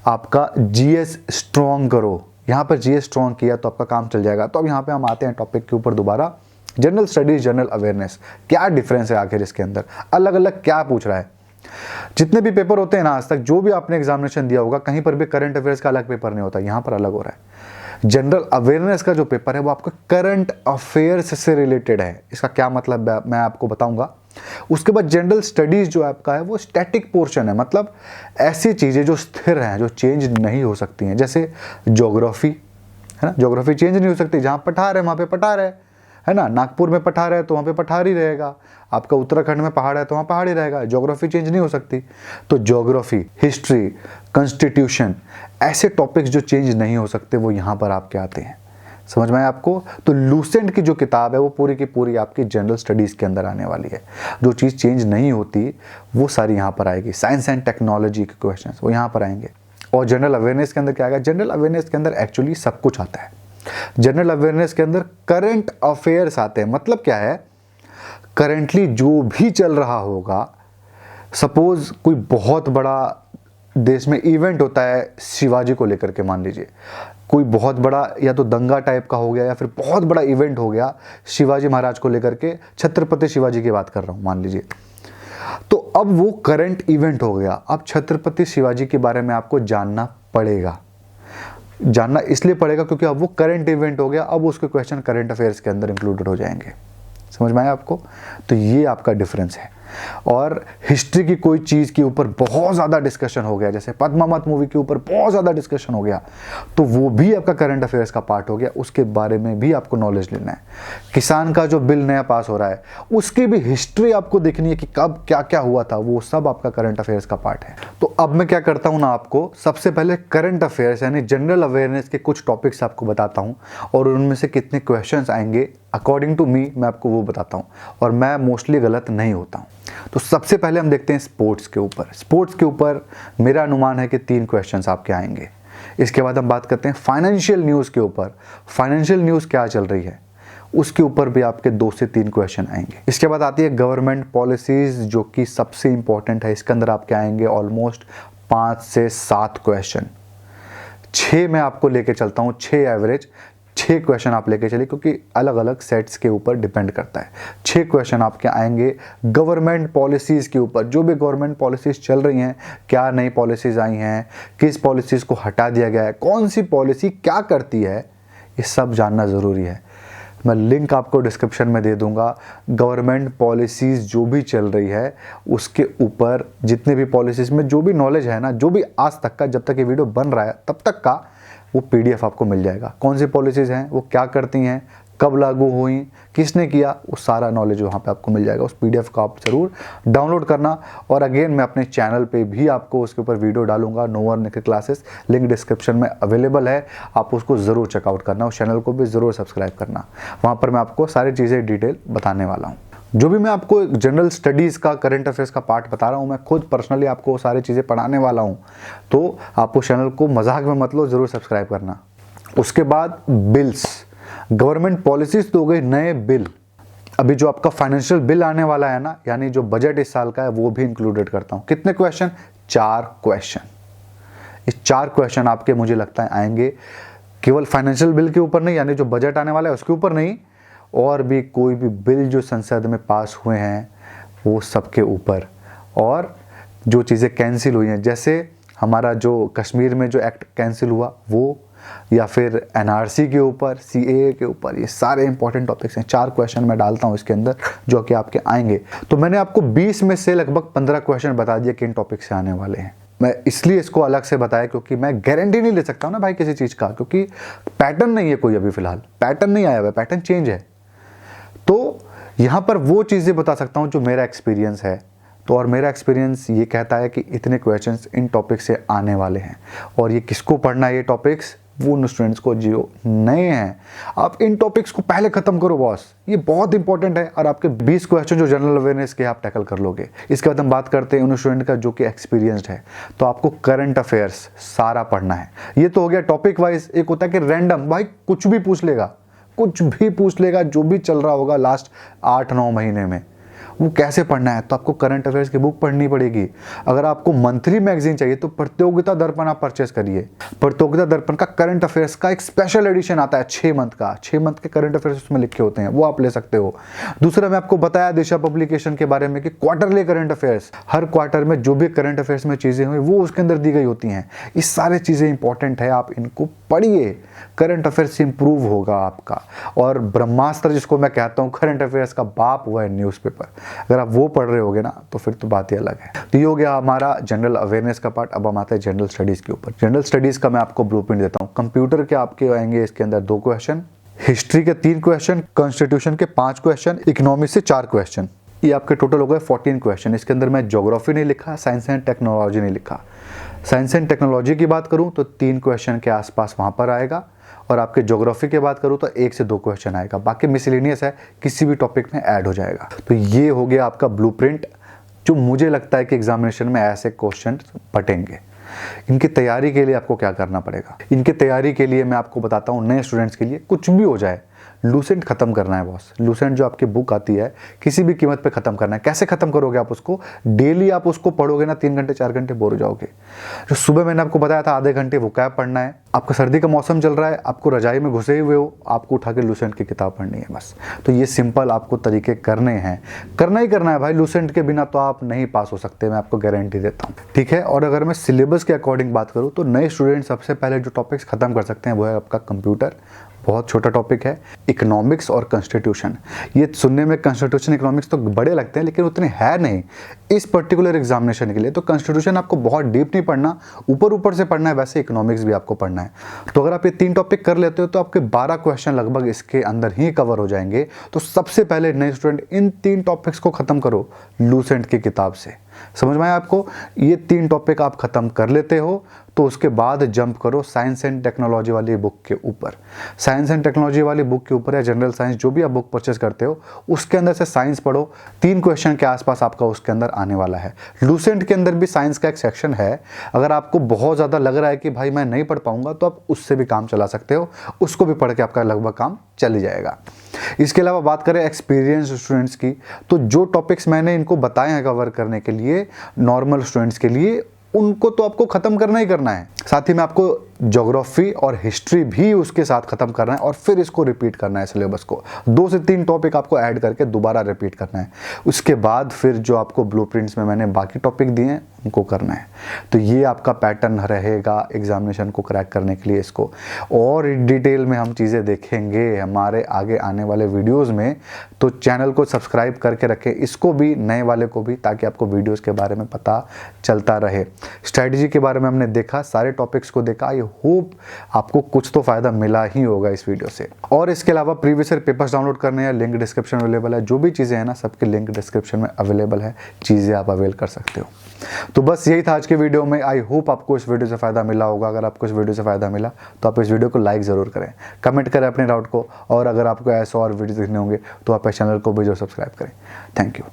आपका जीएस स्ट्रॉन्ग करो। यहाँ पर जीएस स्ट्रॉन्ग किया तो आपका काम चल जाएगा। तो अब यहाँ पे हम आते हैं टॉपिक के ऊपर दोबारा, जनरल स्टडीज जनरल अवेयरनेस। क्या डिफरेंस है आखिर इसके अंदर, अलग अलग क्या पूछ रहा है। जितने भी पेपर होते हैं ना आज तक, जो भी आपने एग्जामिनेशन दिया होगा, कहीं पर भी करंट अफेयर्स का अलग पेपर नहीं होता, यहाँ पर अलग हो रहा है। जनरल अवेयरनेस का जो पेपर है वो आपका करंट अफेयर्स से रिलेटेड है। इसका क्या मतलब है मैं आपको बताऊंगा। उसके बाद जनरल स्टडीज जो आपका है वो स्टैटिक पोर्शन है, मतलब ऐसी चीजें जो स्थिर हैं, जो चेंज नहीं हो सकती हैं। जैसे ज्योग्राफी है ना, ज्योग्राफी चेंज नहीं हो सकती, जहाँ पठार है वहाँ पे पठार है ना। नागपुर में पठार है तो वहाँ पे पठार ही रहेगा, आपका उत्तराखंड में पहाड़ है तो वहाँ पहाड़ ही रहेगा, ज्योग्राफी चेंज नहीं हो सकती। तो ज्योग्राफी, हिस्ट्री, कॉन्स्टिट्यूशन, ऐसे टॉपिक्स जो चेंज नहीं हो सकते वो यहाँ पर आपके आते हैं। समझ में आया आपको? तो लूसेंट की जो किताब है वो पूरी की पूरी आपकी जनरल स्टडीज़ के अंदर आने वाली है। जो चीज़ चेंज नहीं होती वो सारी यहाँ पर आएगी। साइंस एंड टेक्नोलॉजी के क्वेश्चन वो यहाँ पर आएंगे। और जनरल अवेयरनेस के अंदर क्या आएगा, जनरल अवेयरनेस के अंदर एक्चुअली सब कुछ आता है। जनरल अवेयरनेस के अंदर करंट अफेयर्स आते हैं। मतलब क्या है, करंटली जो भी चल रहा होगा, सपोज कोई बहुत बड़ा देश में इवेंट होता है शिवाजी को लेकर के, मान लीजिए कोई बहुत बड़ा या तो दंगा टाइप का हो गया या फिर बहुत बड़ा इवेंट हो गया शिवाजी महाराज को लेकर के, छत्रपति शिवाजी की बात कर रहा हूं मान लीजिए। तो अब वो करंट इवेंट हो गया, अब छत्रपति शिवाजी के बारे में आपको जानना पड़ेगा। जानना इसलिए पड़ेगा क्योंकि अब वो करंट इवेंट हो गया, अब उसके क्वेश्चन करंट अफेयर्स के अंदर इंक्लूडेड हो जाएंगे। समझ में आया आपको? तो ये आपका डिफरेंस है। और हिस्ट्री की कोई चीज़ के ऊपर बहुत ज़्यादा डिस्कशन हो गया, जैसे पद्मावत मूवी के ऊपर बहुत ज़्यादा डिस्कशन हो गया, तो वो भी आपका करंट अफेयर्स का पार्ट हो गया, उसके बारे में भी आपको नॉलेज लेना है। किसान का जो बिल नया पास हो रहा है उसकी भी हिस्ट्री आपको देखनी है कि कब क्या क्या हुआ था, वो सब आपका करंट अफेयर्स का पार्ट है। तो अब मैं क्या करता हूँ ना, आपको सबसे पहले करंट अफेयर्स यानी जनरल अवेयरनेस के कुछ टॉपिक्स आपको बताता हूँ, और उनमें से कितने क्वेश्चंस आएंगे अकॉर्डिंग टू मी मैं आपको वो बताता हूँ, और मैं मोस्टली गलत नहीं होता हूँ। तो सबसे पहले हम देखते हैं स्पोर्ट्स के ऊपर। स्पोर्ट्स के ऊपर मेरा अनुमान है कि 3 क्वेश्चंस आपके आएंगे। इसके बाद हम बात करते हैं फाइनेंशियल न्यूज़ के ऊपर। फाइनेंशियल न्यूज़ क्या चल रही है उसके ऊपर भी आपके 2 से 3 क्वेश्चन आएंगे। इसके बाद आती है गवर्नमेंट पॉलिसीज़, जो कि सबसे इंपॉर्टेंट है। इसके अंदर आपके आएंगे ऑलमोस्ट 5 से 7 क्वेश्चन। 6 मैं आपको लेके चलता हूँ, 6 एवरेज, 6 क्वेश्चन आप लेके चलिए, क्योंकि अलग अलग सेट्स के ऊपर डिपेंड करता है। 6 क्वेश्चन आपके आएंगे गवर्नमेंट पॉलिसीज़ के ऊपर, जो भी गवर्नमेंट पॉलिसीज़ चल रही हैं, क्या नई पॉलिसीज़ आई हैं, किस पॉलिसीज़ को हटा दिया गया है, कौन सी पॉलिसी क्या करती है, ये सब जानना ज़रूरी है। मैं लिंक आपको डिस्क्रिप्शन में दे दूंगा। गवर्नमेंट पॉलिसीज़ जो भी चल रही है उसके ऊपर जितने भी पॉलिसीज़ में जो भी नॉलेज है ना, जो भी आज तक का, जब तक ये वीडियो बन रहा है तब तक का, वो PDF आपको मिल जाएगा। कौन सी पॉलिसीज़ हैं, वो क्या करती हैं, कब लागू हुई, किसने किया, वो सारा नॉलेज वहाँ पे आपको मिल जाएगा। उस PDF को आप ज़रूर डाउनलोड करना। और अगेन मैं अपने चैनल पे भी आपको उसके ऊपर वीडियो डालूंगा, नो अर्न के क्लासेस, लिंक डिस्क्रिप्शन में अवेलेबल है, आप उसको ज़रूर चेकआउट करना। उस चैनल को भी ज़रूर सब्सक्राइब करना, वहाँ पर मैं आपको सारी चीज़ें डिटेल बताने वाला हूँ। जो भी मैं आपको जनरल स्टडीज़ का, करंट अफेयर्स का पार्ट बता रहा हूँ, मैं खुद पर्सनली आपको सारी चीज़ें पढ़ाने वाला हूँ, तो आप उस चैनल को मजाक में मत लो, ज़रूर सब्सक्राइब करना। उसके बाद बिल्स, गवर्नमेंट पॉलिसीज तो हो गई, नए बिल, अभी जो आपका फाइनेंशियल बिल आने वाला है ना, यानी जो बजट इस साल का है, वो भी इंक्लूडेड करता हूँ। कितने क्वेश्चन? 4 क्वेश्चन। इस 4 क्वेश्चन आपके मुझे लगता है आएंगे केवल फाइनेंशियल बिल के ऊपर नहीं, यानी जो बजट आने वाला है उसके ऊपर नहीं, और भी कोई भी बिल जो संसद में पास हुए हैं वो सबके ऊपर, और जो चीज़ें कैंसिल हुई हैं, जैसे हमारा जो कश्मीर में जो एक्ट कैंसिल हुआ वो, या फिर NRC के ऊपर, CAA के ऊपर, ये सारे इंपॉर्टेंट टॉपिक्स हैं। 4 क्वेश्चन मैं डालता हूँ इसके अंदर जो कि आपके आएंगे। तो मैंने आपको 20 में से लगभग 15 क्वेश्चन बता दिए किन टॉपिक से आने वाले हैं। मैं इसलिए इसको अलग से बताया क्योंकि मैं गारंटी नहीं ले सकता हूँ ना भाई किसी चीज़ का, क्योंकि पैटर्न नहीं है कोई, अभी फिलहाल पैटर्न नहीं आया हुआ, पैटर्न चेंज है। तो यहाँ पर वो चीज़ें बता सकता हूँ जो मेरा एक्सपीरियंस है। तो और मेरा एक्सपीरियंस ये कहता है कि इतने क्वेश्चंस इन टॉपिक से आने वाले हैं, और ये किसको पढ़ना है, ये टॉपिक्स वो उन स्टूडेंट्स को जो नए हैं। आप इन टॉपिक्स को पहले खत्म करो बॉस, ये बहुत इंपॉर्टेंट है। और आपके 20 क्वेश्चन जो जनरल अवेयरनेस के आप टैकल कर लोगे। इसके बाद हम बात करते हैं उन स्टूडेंट का जो कि एक्सपीरियंस्ड है, तो आपको करंट अफेयर्स सारा पढ़ना है। ये तो हो गया टॉपिक वाइज। एक होता है कि रैंडम, भाई कुछ भी पूछ लेगा, कुछ भी पूछ लेगा, जो भी चल रहा होगा लास्ट 8-9 महीने में, वो कैसे पढ़ना है। तो आपको करंट अफेयर्स की बुक पढ़नी पड़ेगी। अगर आपको मंथली मैगजीन चाहिए तो प्रतियोगिता दर्पण आप परचेस करिए। प्रतियोगिता दर्पण का करंट अफेयर्स का एक स्पेशल एडिशन आता है 6 मंथ का, 6 मंथ के करंट अफेयर्स उसमें लिखे होते हैं, वो आप ले सकते हो। दूसरा मैं आपको बताया दिशा पब्लिकेशन के बारे में कि क्वार्टरली करंट अफेयर्स, हर क्वार्टर में जो भी करंट अफेयर्स में चीज़ें हुई वो उसके अंदर दी गई होती हैं। ये सारी चीज़ें इंपॉर्टेंट है, आप इनको पढ़िए, करंट अफेयर्स इंप्रूव होगा आपका। और ब्रह्मास्त्र जिसको मैं कहता हूँ, करंट अफेयर्स का बाप हुआ है न्यूज़पेपर, अगर आप वो पढ़ रहे होगे ना तो फिर तो बात ही अलग है। तो ये हो गया हमारा जनरल अवेयरनेस का पार्ट। अब हम आते हैं जनरल स्टडीज़ के ऊपर। जनरल स्टडीज़ का मैं आपको ब्लूप्रिंट देता हूँ। कंप्यूटर के आपके आएंगे इसके अंदर 2 क्वेश्चन, हिस्ट्री के 3 क्वेश्चन, कॉन्स्टिट्यूशन के 5 क्वेश्चन, इकोनॉमिक्स से 4 क्वेश्चन। ये आपके टोटल हो गए 14 क्वेश्चन। इसके अंदर मैं ज्योग्राफी नहीं लिखा, साइंस एंड टेक्नोलॉजी नहीं लिखा। साइंस एंड टेक्नोलॉजी की बात करूं तो 3 क्वेश्चन के आसपास वहां पर आएगा, और आपके ज्योग्राफी की बात करूं तो 1 से 2 क्वेश्चन आएगा। बाकी मिसलेनियस है, किसी भी टॉपिक में ऐड हो जाएगा। तो ये हो गया आपका ब्लूप्रिंट, जो मुझे लगता है कि एग्जामिनेशन में ऐसे क्वेश्चन बटेंगे। इनकी तैयारी के लिए आपको क्या करना पड़ेगा? इनकी तैयारी के लिए मैं आपको बताता हूँ, नए स्टूडेंट्स के लिए कुछ भी हो जाए, लूसेंट खत्म करना है बॉस। लूसेंट जो आपकी बुक आती है, किसी भी कीमत पे खत्म करना है। कैसे खत्म करोगे आप उसको? डेली आप उसको पढ़ोगे ना, 3 घंटे 4 घंटे बोर हो जाओगे। जो सुबह मैंने आपको बताया था आधे घंटे वोकैब पढ़ना है। आपका सर्दी का मौसम चल रहा है, आपको रजाई में घुसे हुए हो, आपको उठा के लूसेंट की किताब पढ़नी है बस। तो ये सिंपल आपको तरीके करने हैं, करना ही करना है भाई। लूसेंट के बिना तो आप नहीं पास हो सकते, मैं आपको गारंटी देता हूँ, ठीक है। और अगर मैं सिलेबस के अकॉर्डिंग बात करूँ तो नए स्टूडेंट सबसे पहले जो टॉपिक्स खत्म कर सकते हैं वो है आपका कंप्यूटर, बहुत छोटा टॉपिक है, इकोनॉमिक्स और कॉन्स्टिट्यूशन। ये सुनने में कॉन्स्टिट्यूशन इकोनॉमिक्स तो बड़े लगते हैं, लेकिन उतने है नहीं इस पर्टिकुलर एग्जामिनेशन के लिए। तो कॉन्स्टिट्यूशन आपको बहुत डीप नहीं पढ़ना, ऊपर ऊपर से पढ़ना है, वैसे इकोनॉमिक्स भी आपको पढ़ना है। तो अगर आप ये 3 टॉपिक कर लेते हो तो आपके 12 क्वेश्चन लगभग इसके अंदर ही कवर हो जाएंगे। तो सबसे पहले नए स्टूडेंट इन 3 टॉपिक्स को खत्म करो लूसेंट की किताब से। समझ में आया आपको? ये 3 टॉपिक आप खत्म कर लेते हो तो उसके बाद जंप करो साइंस एंड टेक्नोलॉजी वाली बुक के ऊपर। साइंस एंड टेक्नोलॉजी वाली बुक के ऊपर या जनरल साइंस जो भी आप बुक परचेस करते हो उसके अंदर से साइंस पढ़ो। 3 क्वेश्चन के आसपास आपका उसके अंदर आने वाला है। लूसेंट के अंदर भी साइंस का एक सेक्शन है। अगर आपको बहुत ज़्यादा लग रहा है कि भाई मैं नहीं पढ़ पाऊंगा तो आप उससे भी काम चला सकते हो, उसको भी पढ़ के आपका लगभग काम चल जाएगा। इसके अलावा बात करें एक्सपीरियंस स्टूडेंट्स की, तो जो टॉपिक्स मैंने इनको बताए हैं कवर करने के लिए नॉर्मल स्टूडेंट्स के लिए, उनको तो आपको खत्म करना ही करना है। साथ ही मैं आपको ज्योग्राफी और हिस्ट्री भी उसके साथ खत्म करना है और फिर इसको रिपीट करना है। सिलेबस को 2 से 3 टॉपिक आपको ऐड करके दोबारा रिपीट करना है। उसके बाद फिर जो आपको ब्लूप्रिंट्स में मैंने बाकी टॉपिक दिए हैं उनको करना है। तो ये आपका पैटर्न रहेगा एग्जामिनेशन को क्रैक करने के लिए। इसको और डिटेल में हम चीज़ें देखेंगे हमारे आगे आने वाले वीडियोस में, तो चैनल को सब्सक्राइब करके रखें, इसको भी, नए वाले को भी, ताकि आपको वीडियोस के बारे में पता चलता रहे। स्ट्रैटेजी के बारे में हमने देखा, सारे टॉपिक्स को देखा। आई होप आपको कुछ तो फ़ायदा मिला ही होगा इस वीडियो से। और इसके अलावा प्रीवियस ईयर पेपर्स डाउनलोड करने हैं, लिंक डिस्क्रिप्शन अवेलेबल है। जो भी चीज़ें हैं ना, सबके लिंक डिस्क्रिप्शन में अवेलेबल है, चीज़ें आप अवेल कर सकते हो। तो बस यही था आज के वीडियो में। आई होप आपको इस वीडियो से फ़ायदा मिला होगा। अगर आपको इस वीडियो से फ़ायदा मिला तो आप इस वीडियो को लाइक ज़रूर करें, कमेंट करें अपने डाउट को, और अगर आपको ऐसे और वीडियो देखने होंगे तो आप इस चैनल को भी जो सब्सक्राइब करें। Thank you.